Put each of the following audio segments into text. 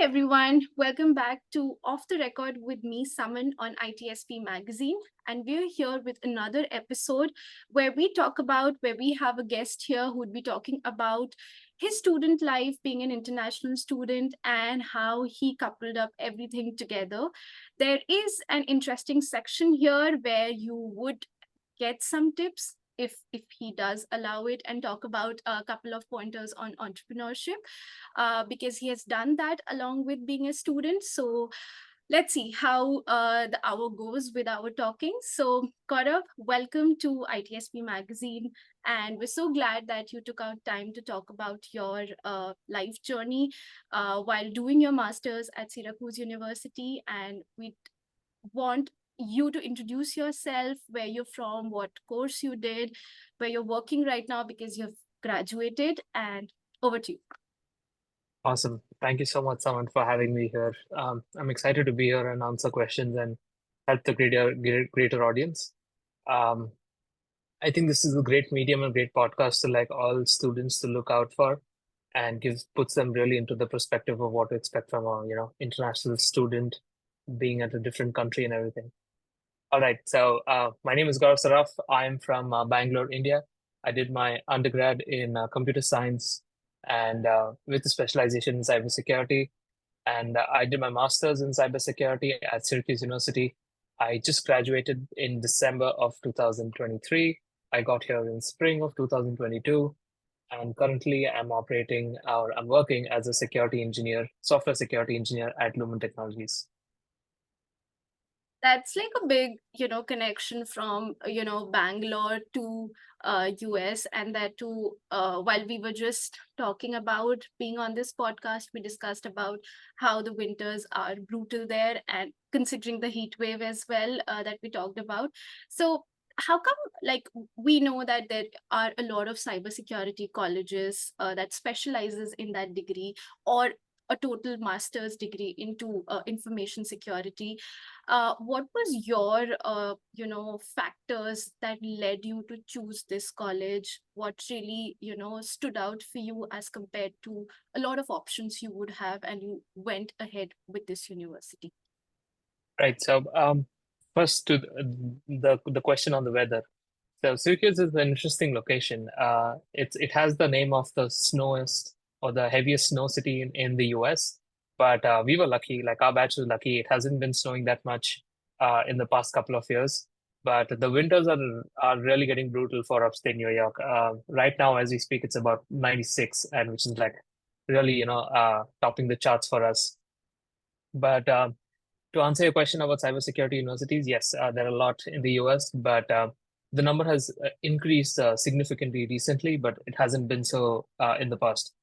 Everyone, welcome back to Off the Record with me, Saman, on ITSP Magazine. And we're here with another episode where we have a guest here who would be talking about his student life, being an international student, and how he coupled up everything together. There is an interesting section here where you would get some tips if he does allow it and talk about a couple of pointers on entrepreneurship because he has done that along with being a student. So let's see how the hour goes with our talking. So Gaurav, welcome to ITSP Magazine. And we're so glad that you took out time to talk about your life journey while doing your master's at Syracuse University. And we want you to introduce yourself, where you're from, what course you did, where you're working right now because you've graduated, and over to you. Awesome. Thank you so much, Saman, for having me here. I'm excited to be here and answer questions and help the greater audience. Um, I think this is a great medium and great podcast to like all students to look out for and puts them really into the perspective of what to expect from a, international student being at a different country and everything. All right. So, my name is Gaurav Sarraf. I'm from Bangalore, India. I did my undergrad in computer science and with a specialization in cybersecurity. And I did my master's in cybersecurity at Syracuse University. I just graduated in December of 2023. I got here in spring of 2022. And currently, I'm working as a security engineer, software security engineer at Lumen Technologies. That's like a big, connection from, Bangalore to US, and that too, while we were just talking about being on this podcast, we discussed about how the winters are brutal there and considering the heat wave as well that we talked about. So how come, like, we know that there are a lot of cybersecurity colleges that specializes in that degree, or a total master's degree into information security. What was your factors that led you to choose this college? What really stood out for you as compared to a lot of options you would have, and you went ahead with this university? Right. So, first to the question on the weather. So Syracuse is an interesting location. It has the name of the snowiest or the heaviest snow city in the US. But we were lucky, like our batch was lucky. It hasn't been snowing that much in the past couple of years. But the winters are really getting brutal for upstate New York. Right now, as we speak, it's about 96, and which is like really, topping the charts for us. But to answer your question about cybersecurity universities, yes, there are a lot in the US, but the number has increased significantly recently, but it hasn't been so in the past.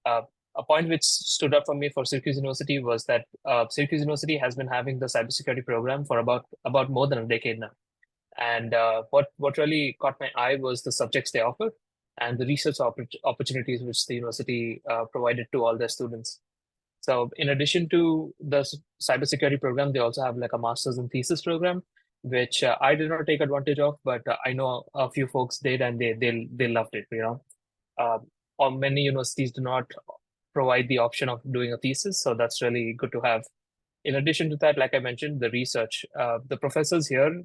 Uh, a point which stood up for me for Syracuse University was that Syracuse University has been having the cybersecurity program for about more than a decade now. And what really caught my eye was the subjects they offer and the research opportunities which the university provided to all their students. So in addition to the cybersecurity program, they also have like a master's and thesis program, which I did not take advantage of, but I know a few folks did, and they loved it. Uh, or many universities do not provide the option of doing a thesis, so that's really good to have. In addition to that, like I mentioned, the research. The professors here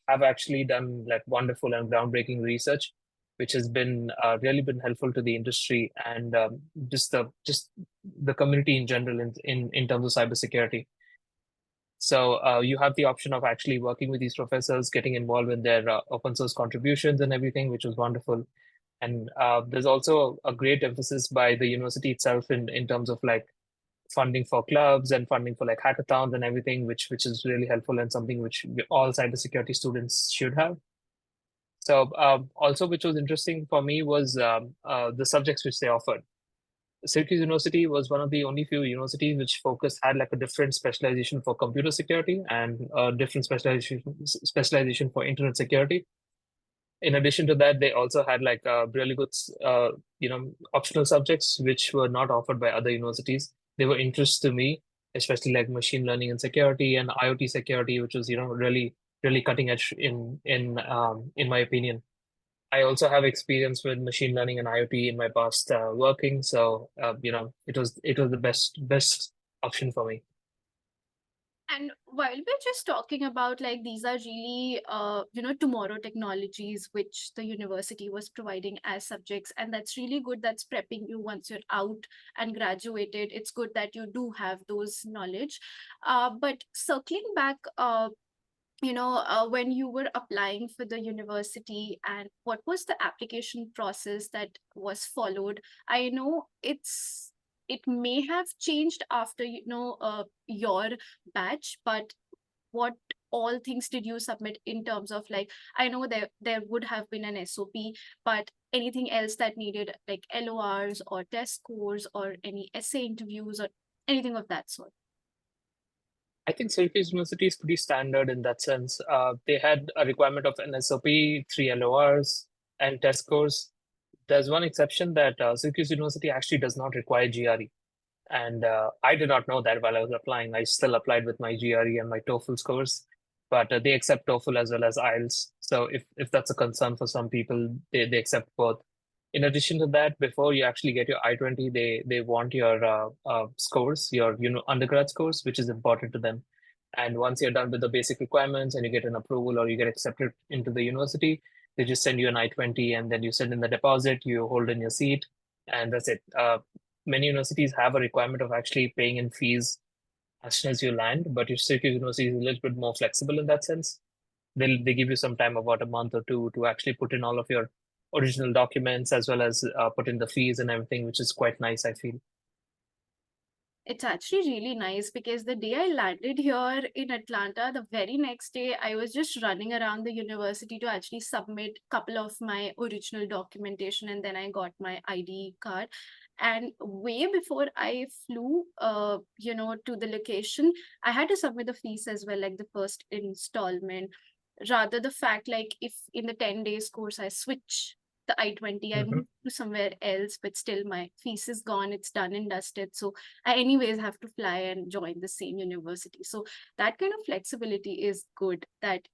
have actually done like wonderful and groundbreaking research, which has been really been helpful to the industry and just the community in general in terms of cybersecurity. So you have the option of actually working with these professors, getting involved in their open source contributions and everything, which was wonderful. And there's also a great emphasis by the university itself in terms of like funding for clubs and funding for like hackathons and everything, which is really helpful and something which all cybersecurity students should have. So also, which was interesting for me was the subjects which they offered. Syracuse University was one of the only few universities which focused had like a different specialization for computer security and a different specialization for internet security. In addition to that, they also had like really good, optional subjects which were not offered by other universities. They were interests to me, especially like machine learning and security and IoT security, which was really cutting edge in my opinion. I also have experience with machine learning and IoT in my past working, so it was the best option for me. And while we're just talking about like these are really tomorrow technologies which the university was providing as subjects, and that's really good, that's prepping you once you're out and graduated. It's good that you do have those knowledge. But circling back, when you were applying for the university, and what was the application process that was followed? I know it may have changed after your batch, but what all things did you submit in terms of, like, I know there would have been an SOP, but anything else that needed, like LORs or test scores or any essay interviews or anything of that sort? I think Syracuse University is pretty standard in that sense. They had a requirement of an SOP, three LORs, and test scores. There's one exception that Syracuse University actually does not require GRE. And I did not know that while I was applying. I still applied with my GRE and my TOEFL scores, but they accept TOEFL as well as IELTS. So if that's a concern for some people, they accept both. In addition to that, before you actually get your I-20, they want your scores, your undergrad scores, which is important to them. And once you're done with the basic requirements and you get an approval or you get accepted into the university, they just send you an I-20 and then you send in the deposit, you hold in your seat, and that's it. Many universities have a requirement of actually paying in fees as soon as you land, but your Syracuse University is a little bit more flexible in that sense. They give you some time, about a month or two, to actually put in all of your original documents as well as put in the fees and everything, which is quite nice, I feel. It's actually really nice because the day I landed here in Atlanta, the very next day, I was just running around the university to actually submit a couple of my original documentation, and then I got my ID card. And way before I flew, to the location, I had to submit the fees as well, like the first installment. Rather, the fact, like, if in the 10 days course I switch the I-20, I Hmm. moved to somewhere else, but still my fees is gone, it's done and dusted. So I anyways have to fly and join the same university. So that kind of flexibility is good, that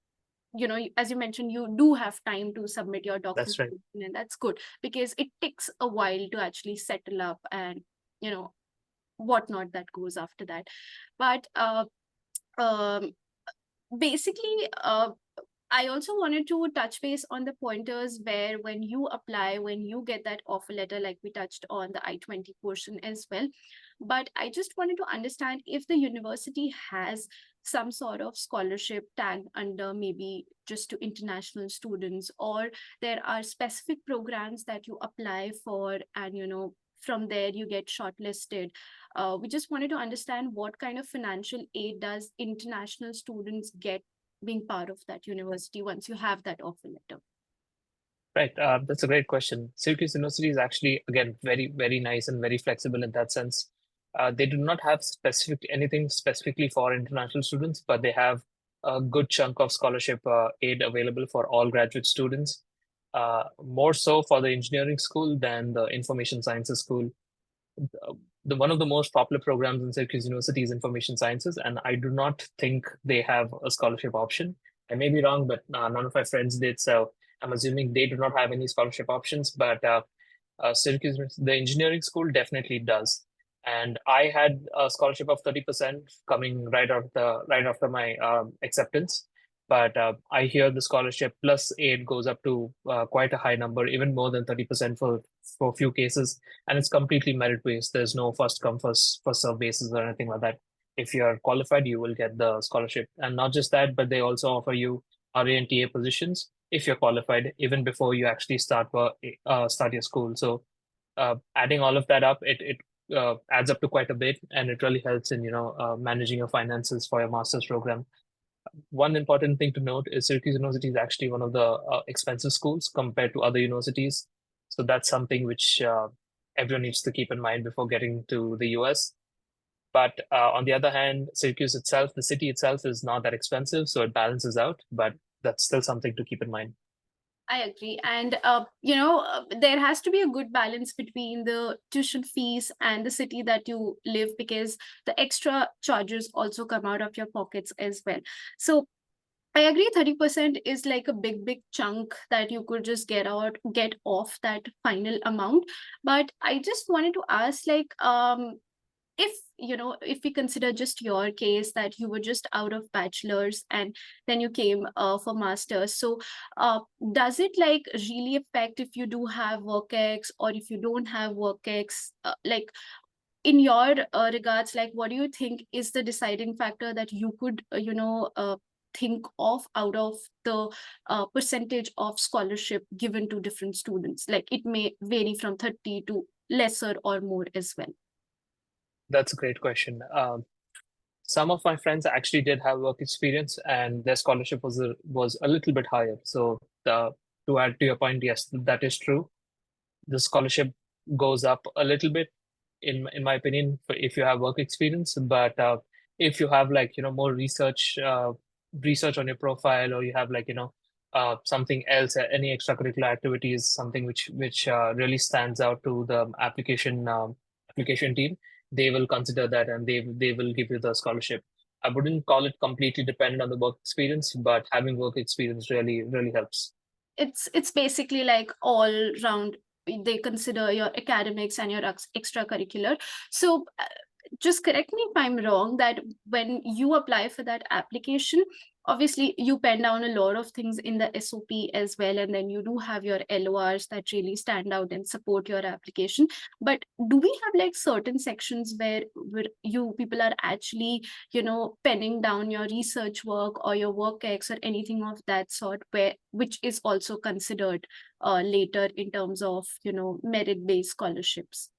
as you mentioned, you do have time to submit your That's right. documentation, and that's good because it takes a while to actually settle up and you know whatnot that goes after that. But um basically, I also wanted to touch base on the pointers where when you apply, when you get that offer letter, like we touched on the I-20 portion as well. But I just wanted to understand if the university has some sort of scholarship tagged under, maybe just to international students, or there are specific programs that you apply for, and from there you get shortlisted. We just wanted to understand what kind of financial aid does international students get being part of that university once you have that offer letter? Right. That's a great question. Syracuse University is actually, again, very, very nice and very flexible in that sense. They do not have anything specifically for international students, but they have a good chunk of scholarship aid available for all graduate students. More so for the engineering school than the information sciences school. The one of the most popular programs in Syracuse University is information sciences, and I do not think they have a scholarship option. I may be wrong, but none of my friends did, so I'm assuming they do not have any scholarship options. But Syracuse, the engineering school definitely does, and I had a scholarship of 30% coming right after my acceptance. But I hear the scholarship plus aid goes up to quite a high number, even more than 30% for a few cases, and it's completely merit based. There's no first come first serve basis or anything like that. If you're qualified, you will get the scholarship, and not just that, but they also offer you RA and TA positions if you're qualified, even before you actually start your school. So adding all of that up, it adds up to quite a bit, and it really helps in managing your finances for your master's program. One important thing to note is Syracuse University is actually one of the expensive schools compared to other universities. So that's something which everyone needs to keep in mind before getting to the US. But on the other hand, Syracuse itself, the city itself, is not that expensive, so it balances out. But that's still something to keep in mind. I agree. And, there has to be a good balance between the tuition fees and the city that you live, because the extra charges also come out of your pockets as well. So I agree, 30% is like a big, big chunk that you could just get off that final amount. But I just wanted to ask, like, if if we consider just your case, that you were just out of bachelor's and then you came for masters, so uh, does it like really affect if you do have work ex or if you don't have work ex, like in your regards, like what do you think is the deciding factor that you could think of out of the percentage of scholarship given to different students? Like it may vary from 30 to lesser or more as well. That's a great question. Some of my friends actually did have work experience, and their scholarship was a little bit higher. So to add to your point, yes, that is true. The scholarship goes up a little bit, in my opinion, if you have work experience. But if you have like more research on your profile, or you have like something else, any extracurricular activities, something which really stands out to the application team, they will consider that, and they will give you the scholarship. I wouldn't call it completely dependent on the work experience, but having work experience really helps. It's basically like all round, they consider your academics and your extracurricular. So just correct me if I'm wrong, that when you apply for that application, obviously you pen down a lot of things in the SOP as well, and then you do have your LORs that really stand out and support your application. But do we have like certain sections where you people are actually penning down your research work or your work ex or anything of that sort, where which is also considered later in terms of merit based scholarships?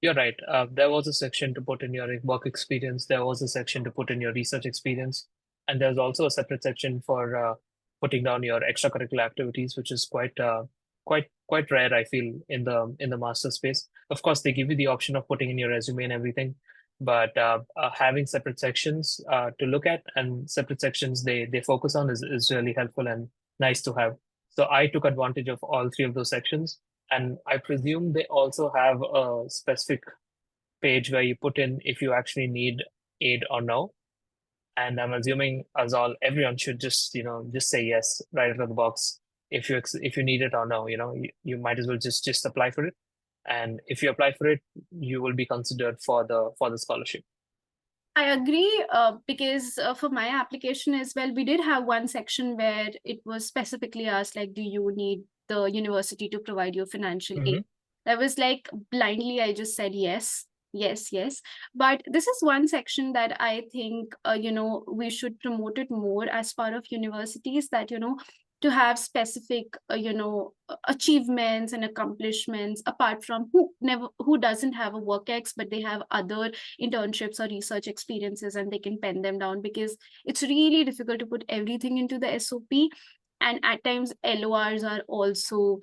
You're right. There was a section to put in your work experience. There was a section to put in your research experience, and there's also a separate section for putting down your extracurricular activities, which is quite rare, I feel, in the master space. Of course, they give you the option of putting in your resume and everything, but having separate sections to look at, and separate sections they focus on, is really helpful and nice to have. So I took advantage of all three of those sections, and I presume they also have a specific page where you put in if you actually need aid or no. And I'm assuming as everyone should just say yes right out of the box. If you need it or no, you might as well just apply for it. And if you apply for it, you will be considered for the scholarship. I agree, because for my application as well, we did have one section where it was specifically asked, like, do you need the university to provide you financial aid? Hmm. I was like, blindly, I just said yes, yes, yes. But this is one section that I think, we should promote it more as part of universities, that, to have specific, achievements and accomplishments, apart from who doesn't have a work ex, but they have other internships or research experiences and they can pen them down, because it's really difficult to put everything into the SOP. And at times LORs are also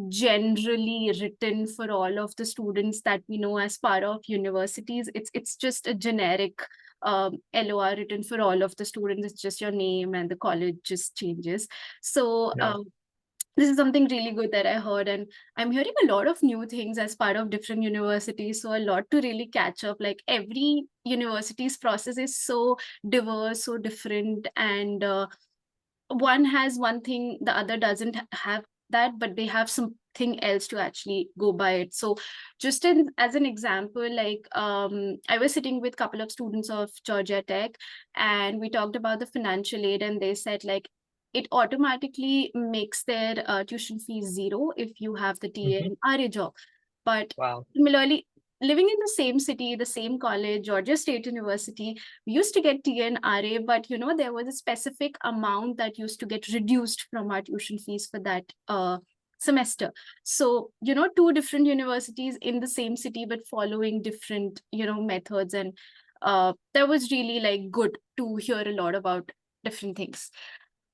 generally written for all of the students that we know as part of universities. It's just a generic LOR written for all of the students. It's just your name and the college just changes. So Yeah. this is something really good that I heard, and I'm hearing a lot of new things as part of different universities. So a lot to really catch up. Like every university's process is so diverse, so different, and one has one thing, the other doesn't have that, but they have something else to actually go by it. So just as an example, like I was sitting with a couple of students of Georgia Tech, and we talked about the financial aid, and they said like it automatically makes their tuition fees zero if you have the TA Hmm. and RA job. But Wow. similarly, living in the same city, the same college, Georgia State University, we used to get TNRA, but there was a specific amount that used to get reduced from our tuition fees for that semester. So, two different universities in the same city, but following different, methods. And that was really like good to hear a lot about different things.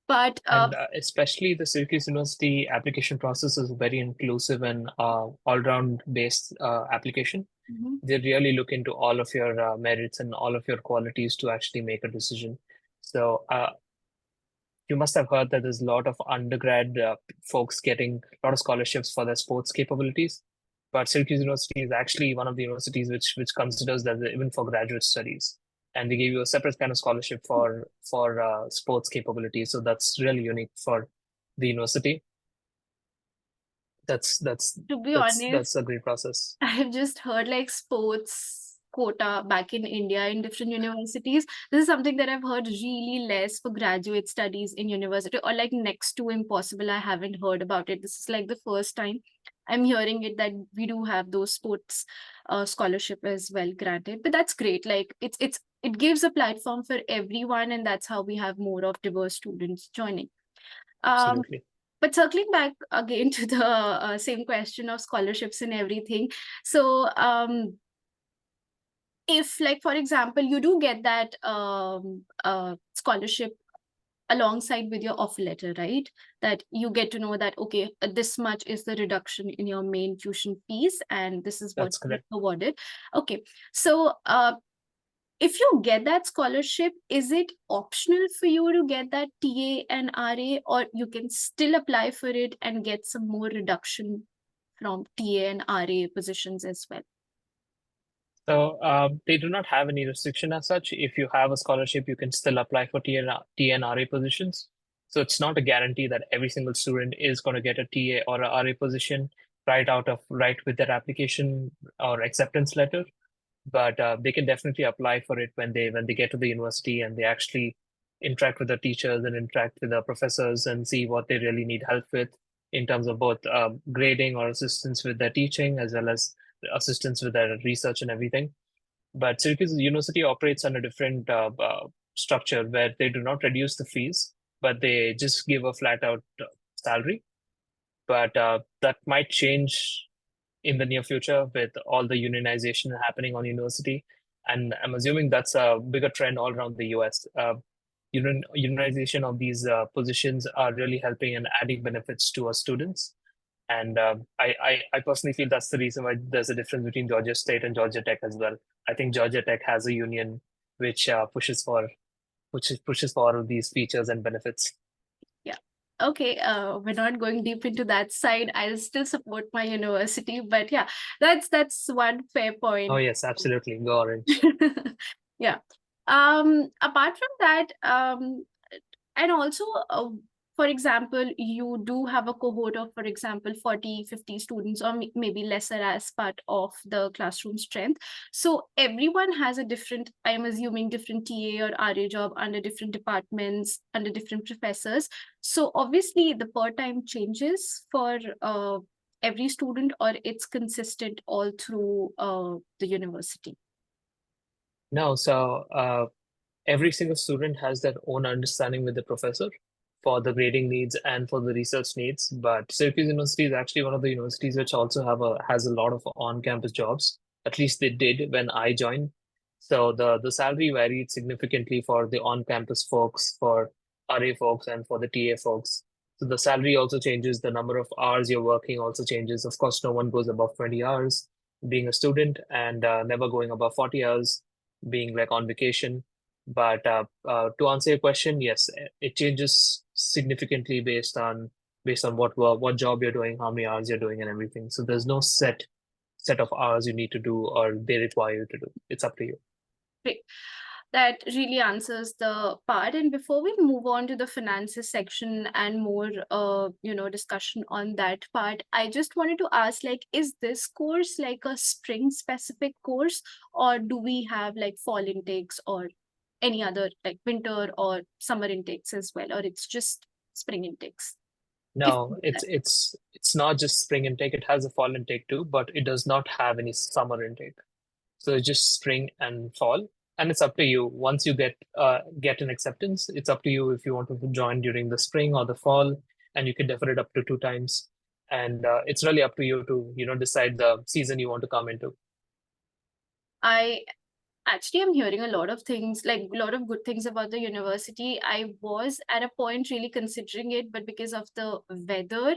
But And especially the Syracuse University application process is very inclusive and all-round based application. mhm. They really look into all of your merits and all of your qualities to actually make a decision. So you must have heard that there's a lot of undergrad folks getting a lot of scholarships for their sports capabilities. But Syracuse University is actually one of the universities which considers that even for graduate studies, and they give you a separate kind of scholarship for sports capabilities. So that's really unique for the university. To be That's honest, a great process. I've just heard like sports quota back in India in different universities. This is something that I've heard really less for graduate studies in university, or like next to impossible. I haven't heard about it. This is like the first time I'm hearing it, that we do have those sports scholarship as well granted. But that's great. Like it gives a platform for everyone, and that's how we have more of diverse students joining. Um, Absolutely. but circling back again to the same question of scholarships and everything. So, if, like, for example, you do get that scholarship alongside with your offer letter, right? That you get to know that, okay, this much is the reduction in your main tuition fees, and this is what That's is correct. awarded. Okay. So, if you get that scholarship, is it optional for you to get that TA and RA, or you can still apply for it and get some more reduction from TA and RA positions as well? So they do not have any restriction as such. If you have a scholarship, you can still apply for TNRA positions. So it's not a guarantee that every single student is going to get a TA or a RA position right with their application or acceptance letter. But they can definitely apply for it when they get to the university and they actually interact with the teachers and interact with the professors and see what they really need help with in terms of both grading or assistance with their teaching as well as assistance with their research and everything. But Syracuse University operates on a different structure where they do not reduce the fees, but they just give a flat out salary. But that might change in the near future with all the unionization happening on university. And I'm assuming that's a bigger trend all around the US. Unionization of these positions are really helping and adding benefits to our students. And I personally feel that's the reason why there's a difference between Georgia State and Georgia Tech as well. I think Georgia Tech has a union which pushes for all of these features and benefits. Yeah. Okay, we're not going deep into that side. I'll still support my university, but yeah, that's one fair Oh point. yes, absolutely. Go Orange. Yeah. Apart from that, and also, for example, you do have a cohort of, for example, 40, 50 students, or maybe lesser as part of the classroom strength. So everyone has a different, I'm assuming, different TA or RA job under different departments, under different professors. So obviously the per time changes for every student, or it's consistent all through the university. No, so every single student has their own understanding with the professor for the grading needs and for the research needs. But Syracuse University is actually one of the universities which also has a lot of on-campus jobs. At least they did when I joined. So the salary varied significantly for the on-campus folks, for RA folks, and for the TA folks. So the salary also changes. The number of hours you're working also changes. Of course, no one goes above 20 hours being a student and never going above 40 hours being like on vacation. But to answer your question, yes, it changes significantly based on what work, what job you're doing, how many hours you're doing, and everything. So there's no set of hours you need to do or they require you to do. It's up to you. Great. That really answers the part. And before we move on to the finances section and more, discussion on that part, I just wanted to ask, like, is this course like a spring specific course, or do we have like fall intakes or any other like winter or summer intakes as well, or it's just spring intakes? If No, it's not just spring intake. It has a fall intake too, but it does not have any summer intake. So it's just spring and fall, and it's up to you. Once you get an acceptance, it's up to you if you want to join during the spring or the fall, and you can defer it up to two times. And it's really up to you to decide the season you want to come into. I Actually, I'm hearing a lot of things, like a lot of good things about the university. I was at a point really considering it, but because of the weather,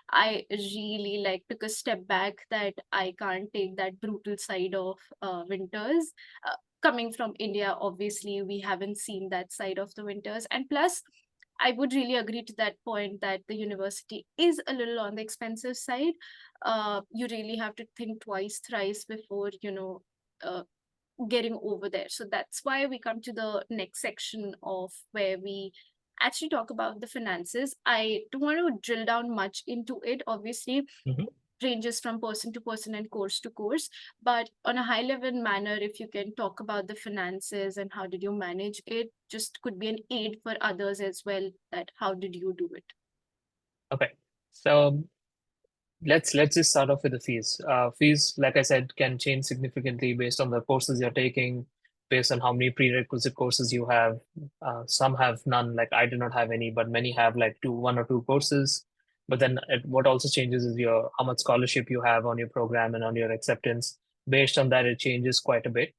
I really like took a step back, that I can't take that brutal side of winters. Coming from India, obviously, we haven't seen that side of the winters. And plus, I would really agree to that point that the university is a little on the expensive side. You really have to think twice, thrice before, uh, getting over there. So that's why we come to the next section of where we actually talk about the finances. I don't want to drill down much into it. Obviously, Mhm. ranges from person to person and course to course, but on a high level manner, if you can talk about the finances and how did you manage it, just could be an aid for others as well, that how did you do it. Okay. So let's just start off with the fees. Fees, like I said, can change significantly based on the courses you're taking, based on how many prerequisite courses you have. Some have none, like I do not have any, but many have like one or two courses. But then what also changes is your how much scholarship you have on your program and on your acceptance. Based on that, it changes quite a bit.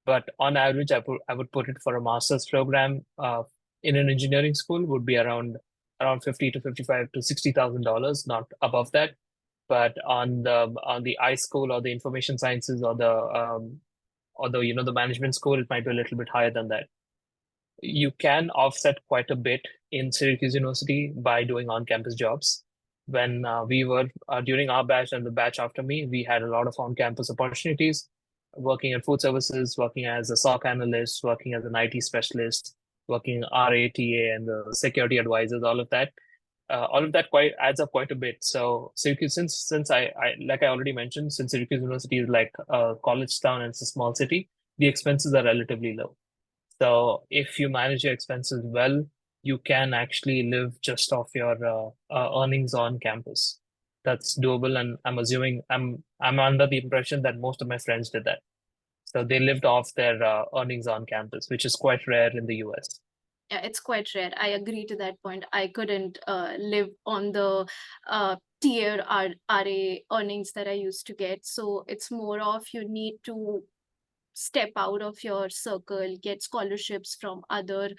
But on average, I would put it for a master's program in an engineering school would be around 50 to 55 to $60,000, not above that. But on the I school or the information sciences or the the management school, it might be a little bit higher than that. You can offset quite a bit in Syracuse University by doing on-campus jobs. When we were during our batch and the batch after me, we had a lot of on-campus opportunities, working in food services, working as a SOC analyst, working as an IT specialist, working RATA and the security advisors, all of that quite adds up quite a bit. So Syracuse, since I like I already mentioned, since Syracuse University is like a college town and it's a small city, the expenses are relatively low. So if you manage your expenses well, you can actually live just off your earnings on campus. That's doable, and I'm under the impression that most of my friends did that. So they lived off their earnings on campus, which is quite rare in the US. Yeah, it's quite rare. I agree to that point. I couldn't live on the tier RA earnings that I used to get. So it's more of you need to step out of your circle, get scholarships from other,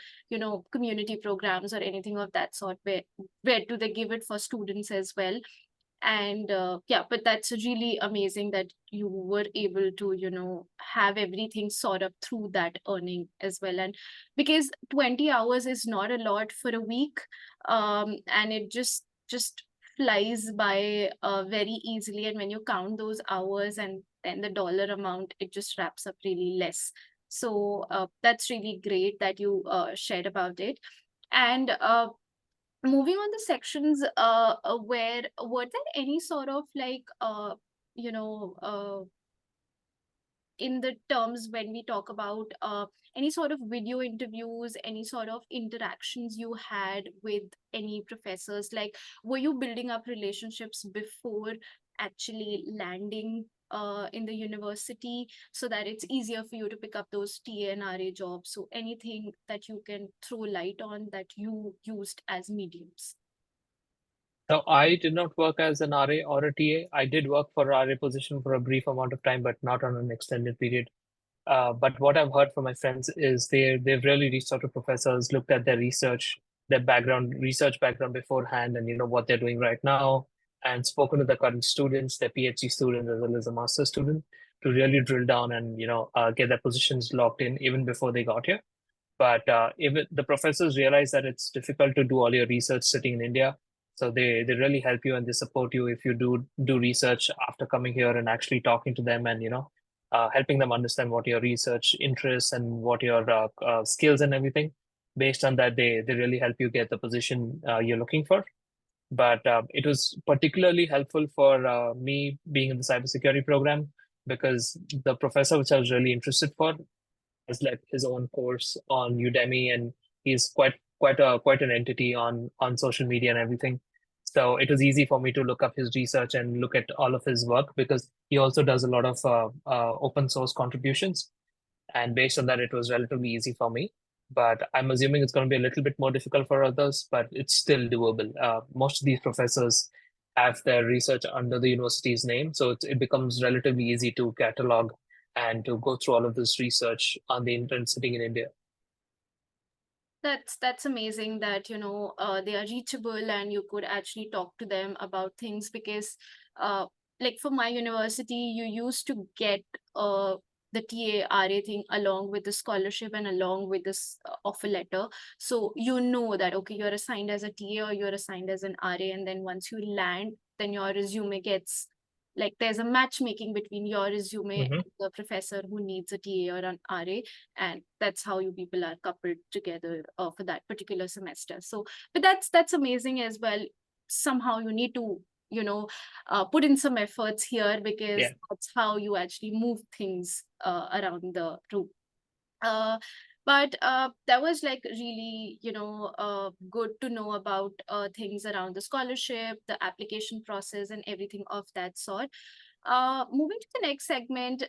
community programs or anything of that sort. Where do they give it for students as well? And yeah, but that's really amazing that you were able to have everything sort of through that earning as well. And because 20 hours is not a lot for a week, and it just flies by very easily, and when you count those hours and then the dollar amount, it just wraps up really less. So that's really great that you shared about it. And moving on the sections, where were there any sort of like you know in the terms when we talk about any sort of video interviews, any sort of interactions you had with any professors, like were you building up relationships before actually landing in the university, so that it's easier for you to pick up those TA and RA jobs? So anything that you can throw light on that you used as mediums. So I did not work as an RA or a TA. I did work for RA position for a brief amount of time, but not on an extended period. But what I've heard from my friends is they've really reached out to professors, looked at their research, their research background beforehand, and what they're doing right now, and spoken to the current students, their PhD students as well as a master student, to really drill down and get their positions locked in even before they got here. But even the professors realize that it's difficult to do all your research sitting in India. So they really help you and they support you if you do research after coming here and actually talking to them and helping them understand what your research interests and what your skills and everything. Based on that, they really help you get the position you're looking for. But it was particularly helpful for me being in the cybersecurity program because the professor which I was really interested for has like his own course on Udemy, and he's quite an entity on social media and everything. So it was easy for me to look up his research and look at all of his work because he also does a lot of open source contributions. And based on that, it was relatively easy for me. But I'm assuming it's going to be a little bit more difficult for others, but it's still doable. Most of these professors have their research under the university's name, so it becomes relatively easy to catalog and to go through all of this research on the internet sitting in India. That's amazing that they are reachable and you could actually talk to them about things, because uh like for my university, you used to get the TARA thing along with the scholarship and along with this offer letter. So you know that okay, you're assigned as a TA or you're assigned as an RA, and then once you land, then your resume gets like there's a matchmaking between your resume Hmm. and the professor who needs a TA or an RA, and that's how you people are coupled together for that particular semester. So, but that's amazing as well. Somehow you need to, put in some efforts here, because Yeah. that's how you actually move things around the room. uh, but that was like really, good to know about things around the scholarship, the application process, and everything of that sort. Moving to the next segment,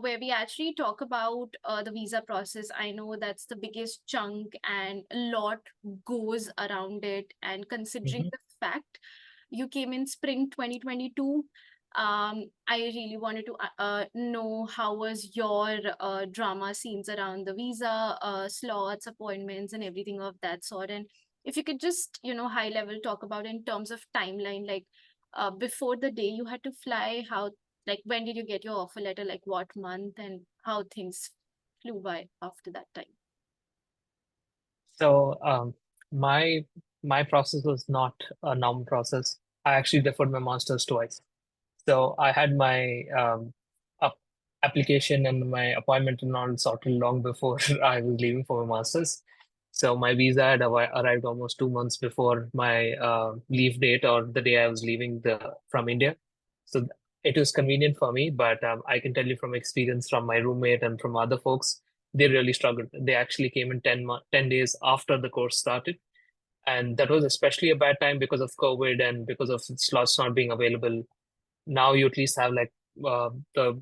where we actually talk about the visa process. I know that's the biggest chunk, and a lot goes around it. And considering Hmm. the fact you came in spring 2022, I really wanted to know how was your drama scenes around the visa slots, appointments, and everything of that sort. And if you could just, high level talk about in terms of timeline, like before the day you had to fly, how, like, when did you get your offer letter, like what month, and how things flew by after that time. So my process was not a normal process. I actually deferred my master's twice. So I had my up application and my appointment and all sorted long before I was leaving for my master's. So my visa had arrived almost 2 months before my leave date, or the day I was leaving the from India. So it was convenient for me, but I can tell you from experience from my roommate and from other folks, they really struggled. They actually came in 10 days after the course started. And that was especially a bad time because of COVID and because of slots not being available. Now you at least have like uh, the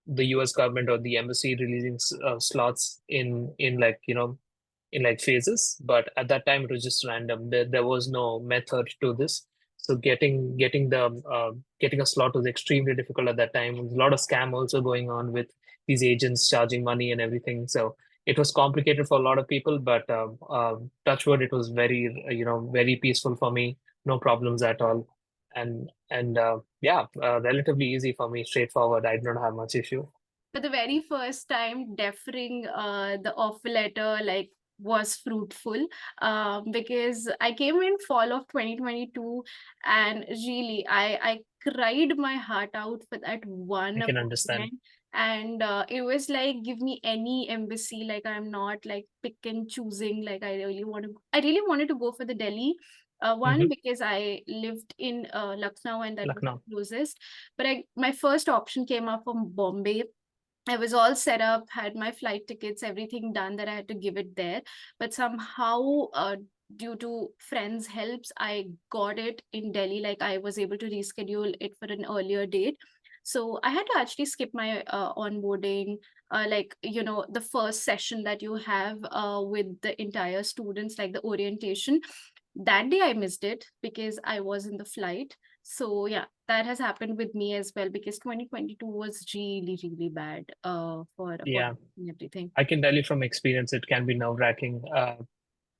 the US government or the embassy releasing slots in like in like phases, but at that time it was just random. There was no method to this. So getting a slot was extremely difficult at that time. There was a lot of scam also going on with these agents charging money and everything. So it was complicated for a lot of people, but touch wood, it was very very peaceful for me. No problems at all, and yeah, relatively easy for me, straightforward. I did not have much issue. For the very first time, deferring the offer letter like was fruitful, because I came in fall of 2022, and really I cried my heart out for that one I can understand. appointment. And it was like, give me any embassy, like I'm not like pick and choosing, like I really wanted to go for the Delhi one, Hmm. because I lived in Lucknow, and that was Lucknow. the closest. But my first option came up from Bombay. I was all set up, had my flight tickets, everything done, that I had to give it there. But somehow, due to friends' helps, I got it in Delhi. Like I was able to reschedule it for an earlier date. So I had to actually skip my onboarding, like, the first session that you have with the entire students, like the orientation. That day I missed it because I was in the flight. So yeah, that has happened with me as well, because 2022 was really, really bad for Yeah. appointments and everything. I can tell you from experience, it can be nerve-wracking.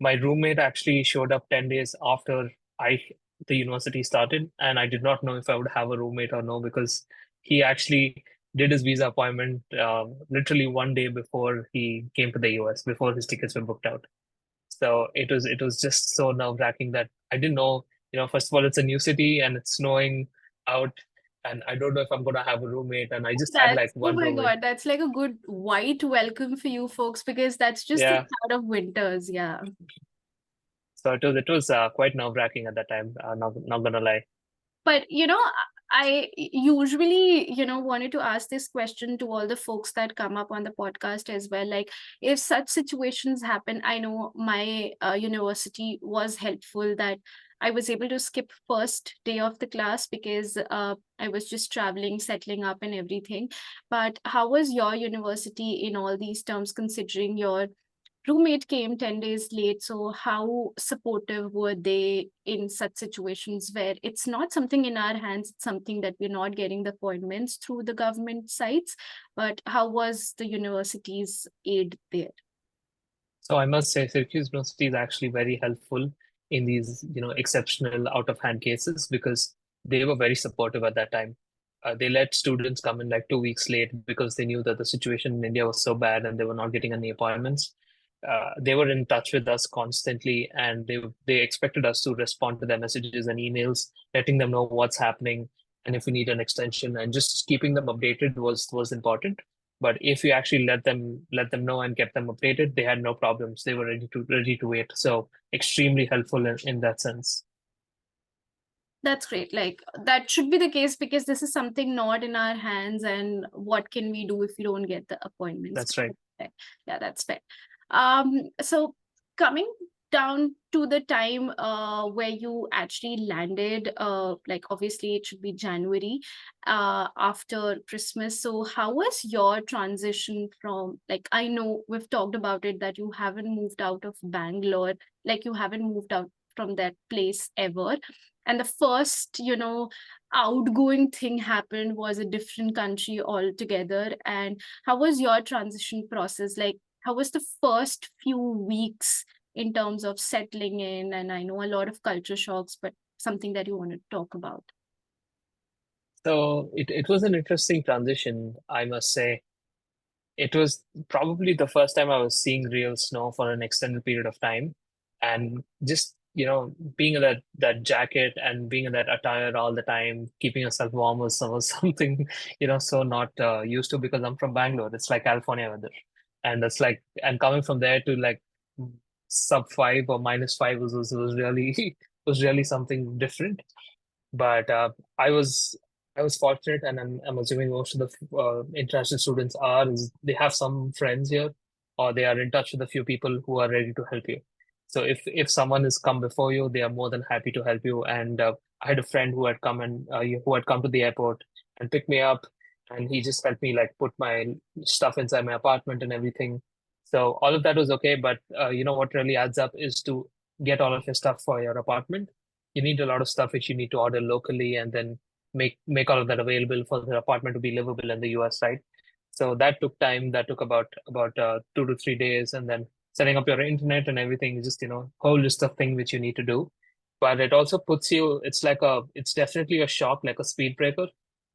My roommate actually showed up 10 days after I the university started, and I did not know if I would have a roommate or no, because he actually did his visa appointment literally one day before he came to the US, before his tickets were booked out. So it was just so nerve-wracking that I didn't know, first of all, it's a new city and it's snowing out, and I don't know if I'm gonna have a roommate, and I just had like Oh one my roommate. God, that's like a good white welcome for you folks, because that's just the Yeah. start of winters. Yeah. So it was quite nerve-wracking at that time. Not gonna lie. But I usually, wanted to ask this question to all the folks that come up on the podcast as well. Like, if such situations happen, I know my university was helpful, that I was able to skip first day of the class because I was just traveling, settling up, and everything. But how was your university in all these terms, considering your roommate came 10 days late? So how supportive were they in such situations where it's not something in our hands, it's something that we're not getting the appointments through the government sites? But how was the university's aid there? So I must say, Syracuse University is actually very helpful in these, exceptional out of hand cases, because they were very supportive at that time. They let students come in like 2 weeks late because they knew that the situation in India was so bad and they were not getting any appointments. They were in touch with us constantly, and they expected us to respond to their messages and emails, letting them know what's happening. and if you need an extension, and just keeping them updated was important. But if you actually let them know and kept them updated, they had no problems. They were ready to wait. So extremely helpful in that sense. That's great. Like that should be the case because this is something not in our hands. And what can we do if we don't get the appointments? That's right. Yeah, that's fair. So coming down to the time where you actually landed, like obviously it should be January after Christmas. So how was your transition from, like, I know we've talked about it that you haven't moved out of Bangalore, like you haven't moved out from that place ever. And the first, outgoing thing happened was a different country altogether. And how was your transition process? Like, how was the first few weeks in terms of settling in? And I know a lot of culture shocks, but something that you want to talk about. So it was an interesting transition, I must say. It was probably the first time I was seeing real snow for an extended period of time. And just, being in that jacket and being in that attire all the time, keeping yourself warm was something, so not used to, because I'm from Bangalore. It's like California weather. And it's like, and coming from there to like sub 5 or -5 was really was really something different. But I was fortunate, and I'm assuming most of the international students is they have some friends here, or they are in touch with a few people who are ready to help you. So if someone has come before you, they are more than happy to help you. And I had a friend who had come to the airport and picked me up, and he just helped me like put my stuff inside my apartment and everything. So all of that was okay, but what really adds up is to get all of your stuff for your apartment. You need a lot of stuff which you need to order locally, and then make all of that available for the apartment to be livable in the US, right? So that took time. That took about 2 to 3 days, and then setting up your internet and everything is just whole list of things which you need to do. But it also puts you. It's definitely a shock, like a speed breaker,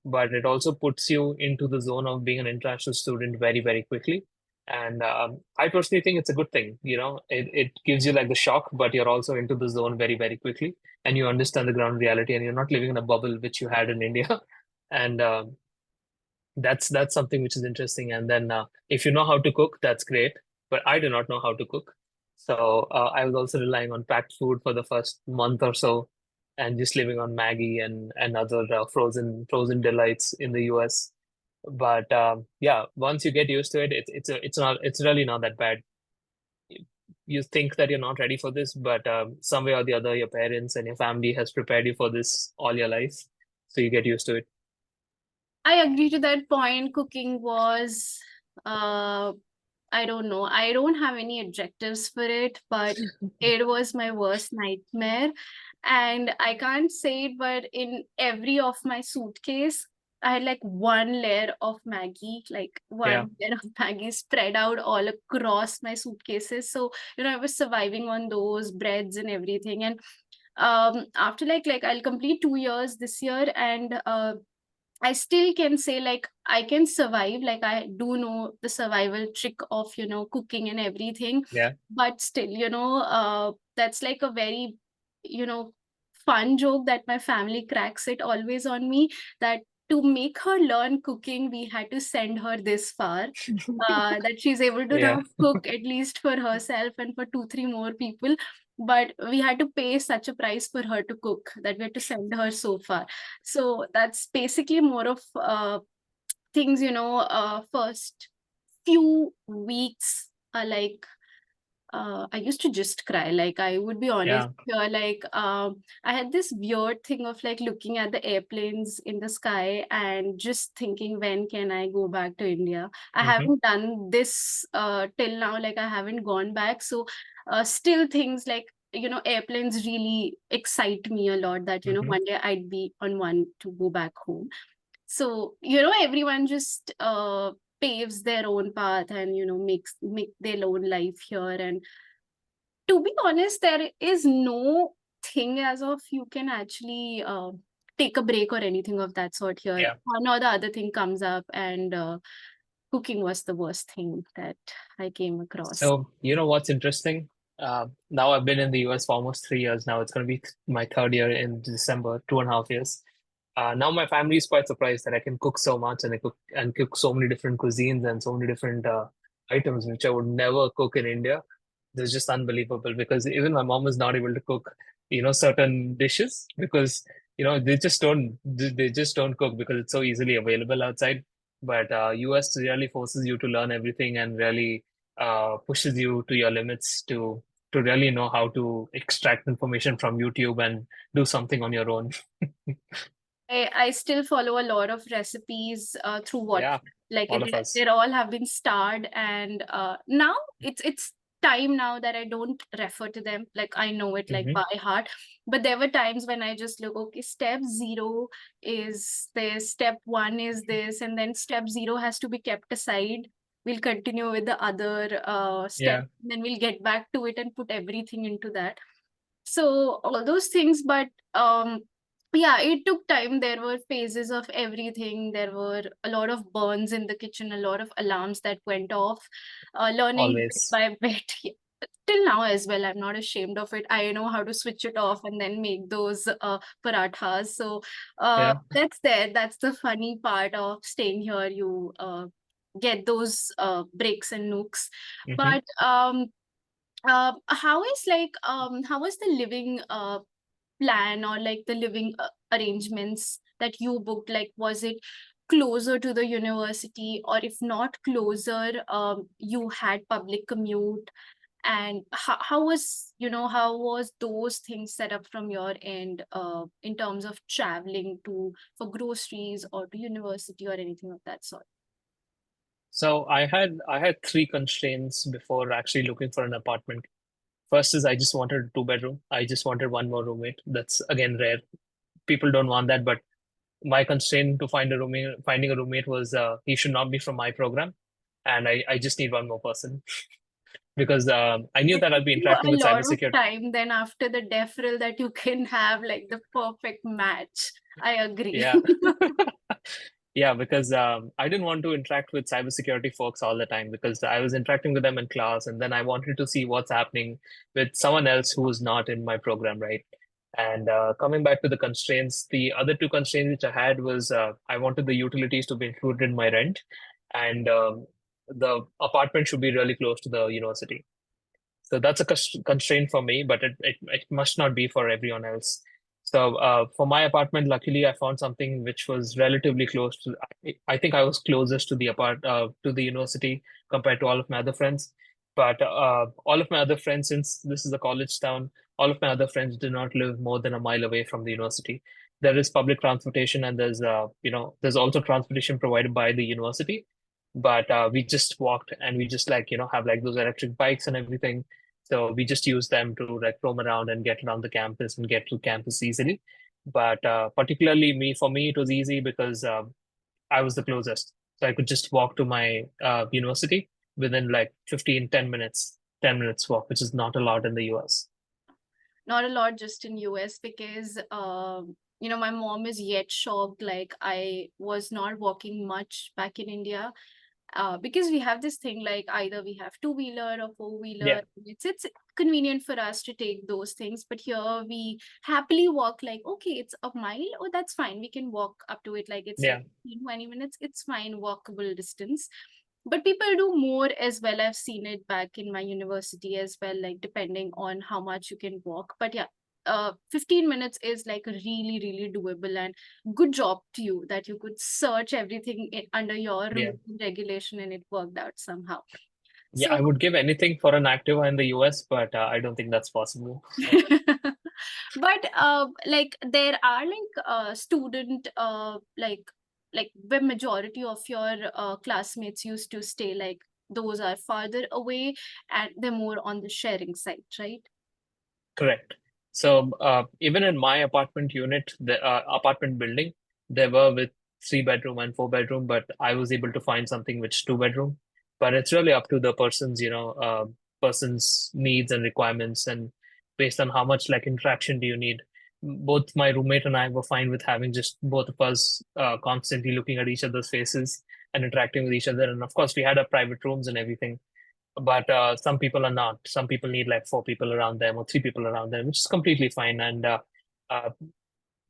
but it also puts you into the zone of being an international student very, very quickly. And I personally think it's a good thing. It gives you like the shock, but you're also into the zone very, very quickly, and you understand the ground reality, and you're not living in a bubble which you had in India. And that's something which is interesting. And then if you know how to cook, that's great. But I do not know how to cook, so I was also relying on packed food for the first month or so, and just living on Maggie and other frozen delights in the US. But yeah, once you get used to it, it's really not that bad. You think that you're not ready for this, but some way or the other, your parents and your family has prepared you for this all your life, so you get used to it. I agree to that point. Cooking was, uh, I don't know. I don't have any adjectives for it, but it was my worst nightmare. And I can't say it, but in every of my suitcase, I had like one layer of Maggie, like Yeah. one layer of Maggie spread out all across my suitcases. So, I was surviving on those breads and everything. And after like I'll complete 2 years this year, and I still can say like I can survive. Like I do know the survival trick of, cooking and everything. Yeah. But still, that's like a very, you know, fun joke that my family cracks it always on me, that to make her learn cooking, we had to send her this far. That she's able to Yeah. now cook at least for herself and for two, three more people. But we had to pay such a price for her to cook that we had to send her so far. So that's basically more of things, first few weeks are like, I used to just cry. Like I would be honest Yeah. here, like I had this weird thing of like looking at the airplanes in the sky and just thinking, when can I go back to India? I Hmm. haven't done this till now, like I haven't gone back. So still things like, airplanes really excite me a lot, that, Hmm. one day I'd be on one to go back home. So, everyone just paves their own path and, make their own life here. And to be honest, there is no thing as of you can actually take a break or anything of that sort here. Yeah. One or the other thing comes up, and cooking was the worst thing that I came across. So what's interesting? Now I've been in the US for almost 3 years now. It's going to be my third year in December, 2.5 years. Now my family is quite surprised that I can cook so much and I cook so many different cuisines and so many different items which I would never cook in India. It's just unbelievable because even my mom is not able to cook, certain dishes because they just don't cook because it's so easily available outside. But US really forces you to learn everything and really pushes you to your limits to really know how to extract information from YouTube and do something on your own. I still follow a lot of recipes through what Yeah, like all of us. they all have been starred, and now it's time now that I don't refer to them, like I know it like Hmm. by heart. But there were times when I just look, okay, step zero is this, step one is this, and then step zero has to be kept aside. We'll continue with the other step, Yeah, then we'll get back to it and put everything into that. So all those things, but yeah, it took time. There were phases of everything. There were a lot of burns in the kitchen, a lot of alarms that went off, learning bit always. by bit. Till now as well, I'm not ashamed of it. I know how to switch it off and then make those parathas. So Yeah. that's there. That's the funny part of staying here. You get those breaks and nooks. Hmm. But how is the living plan, or like the living arrangements that you booked? Like, was it closer to the university, or if not closer, you had public commute? And how was those things set up from your end, in terms of traveling to for groceries or to university or anything of that sort? So I had three constraints before actually looking for an apartment. First is I just wanted a two-bedroom. I just wanted one more roommate. That's again rare. People don't want that, but my constraint to finding a roommate was he should not be from my program, and I just need one more person because I knew It that I'll took be you interacting a with lot of cybersecurity. time then after the deferral that you can have like the perfect match. I agree. Yeah. Yeah, because I didn't want to interact with cybersecurity folks all the time because I was interacting with them in class, and then I wanted to see what's happening with someone else who was not in my program, right? And coming back to the constraints, the other two constraints which I had was I wanted the utilities to be included in my rent, and the apartment should be really close to the university. So that's a constraint for me, but it must not be for everyone else. So for my apartment, luckily I found something which was relatively close to. I think I was closest to the to the university compared to all of my other friends. But all of my other friends, since this is a college town, all of my other friends do not live more than a mile away from the university. There is public transportation, and there's also transportation provided by the university. But we just walked, and we just have like those electric bikes and everything, so we just use them to like roam around and get around the campus and get to campus easily. But particularly for me, it was easy because I was the closest. So I could just walk to my university within like 10 minutes walk, which is not allowed in the US. Not a lot just in US, because my mom is yet shocked like I was not walking much back in India, because we have this thing like either we have two-wheeler or Yeah, four-wheeler. It's convenient for us to take those things, but here we happily walk, like okay, it's a mile, oh that's fine, we can walk up to it, like it's like yeah, 20 minutes, it's fine, walkable distance. But people do more as well. I've seen it back in my university as well, like depending on how much you can walk. But yeah, 15 minutes is like really, really doable. And good job to you that you could search everything under your yeah. rules and regulation and it worked out somehow. Yeah, So, I would give anything for an Activa in the US, but I don't think that's possible. but like there are like student like the majority of your classmates used to stay, like those are farther away and they're more on the sharing side, right? Correct. So even in my apartment unit, the apartment building, they were with three-bedroom and four-bedroom, but I was able to find something which two-bedroom. But it's really up to the person's needs and requirements, and based on how much like interaction do you need. Both my roommate and I were fine with having just both of us constantly looking at each other's faces and interacting with each other. And of course, we had our private rooms and everything, but some people are not. Some people need like four people around them or three people around them, which is completely fine. And uh,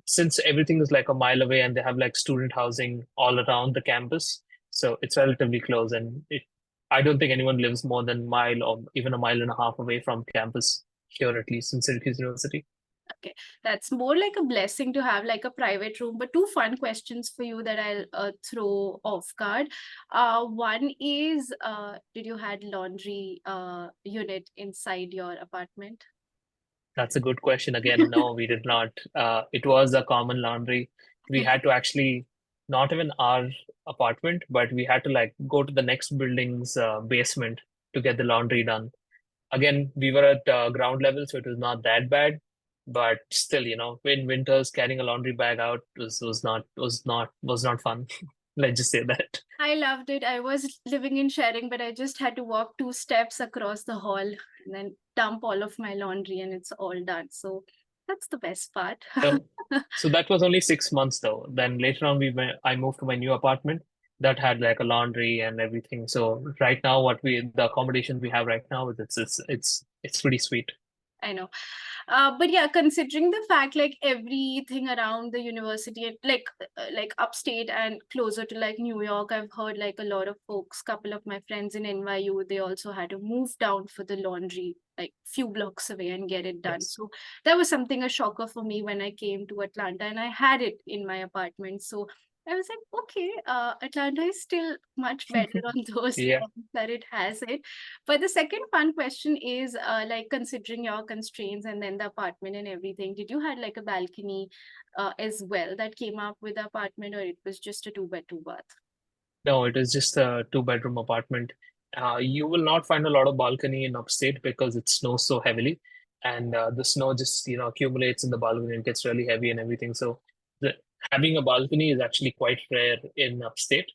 since everything is like a mile away and they have like student housing all around the campus, so it's relatively close. And I don't think anyone lives more than a mile or even a mile and a half away from campus here, at least in Syracuse University. Okay, that's more like a blessing to have like a private room. But two fun questions for you that I'll throw off guard. One is, did you had laundry unit inside your apartment? That's a good question. Again, no, we did not. It was a common laundry. We Okay. had to actually, not even our apartment, but we had to like go to the next building's basement to get the laundry done. Again, we were at ground level, so it was not that bad. But still, in winters, carrying a laundry bag out was not fun. Let's just say that. I loved it. I was living in sharing, but I just had to walk 2 steps across the hall and then dump all of my laundry, and it's all done. So that's the best part. So, so that was only 6 months though. Then later on, I moved to my new apartment that had like a laundry and everything. So right now, the accommodations we have right now, it's pretty sweet. I know. But yeah, considering the fact like everything around the university, like upstate and closer to like New York, I've heard like a lot of folks, couple of my friends in NYU, they also had to move down for the laundry, like few blocks away and get it done. Yes. So that was something a shocker for me when I came to Atlanta and I had it in my apartment. So I was like, okay, Atlanta is still much better on those Yeah. terms that it has it. But the second fun question is like considering your constraints and then the apartment and everything, did you had like a balcony as well that came up with the apartment, or it was just a 2 bed 2 bath? No, it is just a two-bedroom apartment. You will not find a lot of balcony in upstate because it snows so heavily, and the snow just accumulates in the balcony and gets really heavy and everything. So the, having a balcony is actually quite rare in upstate.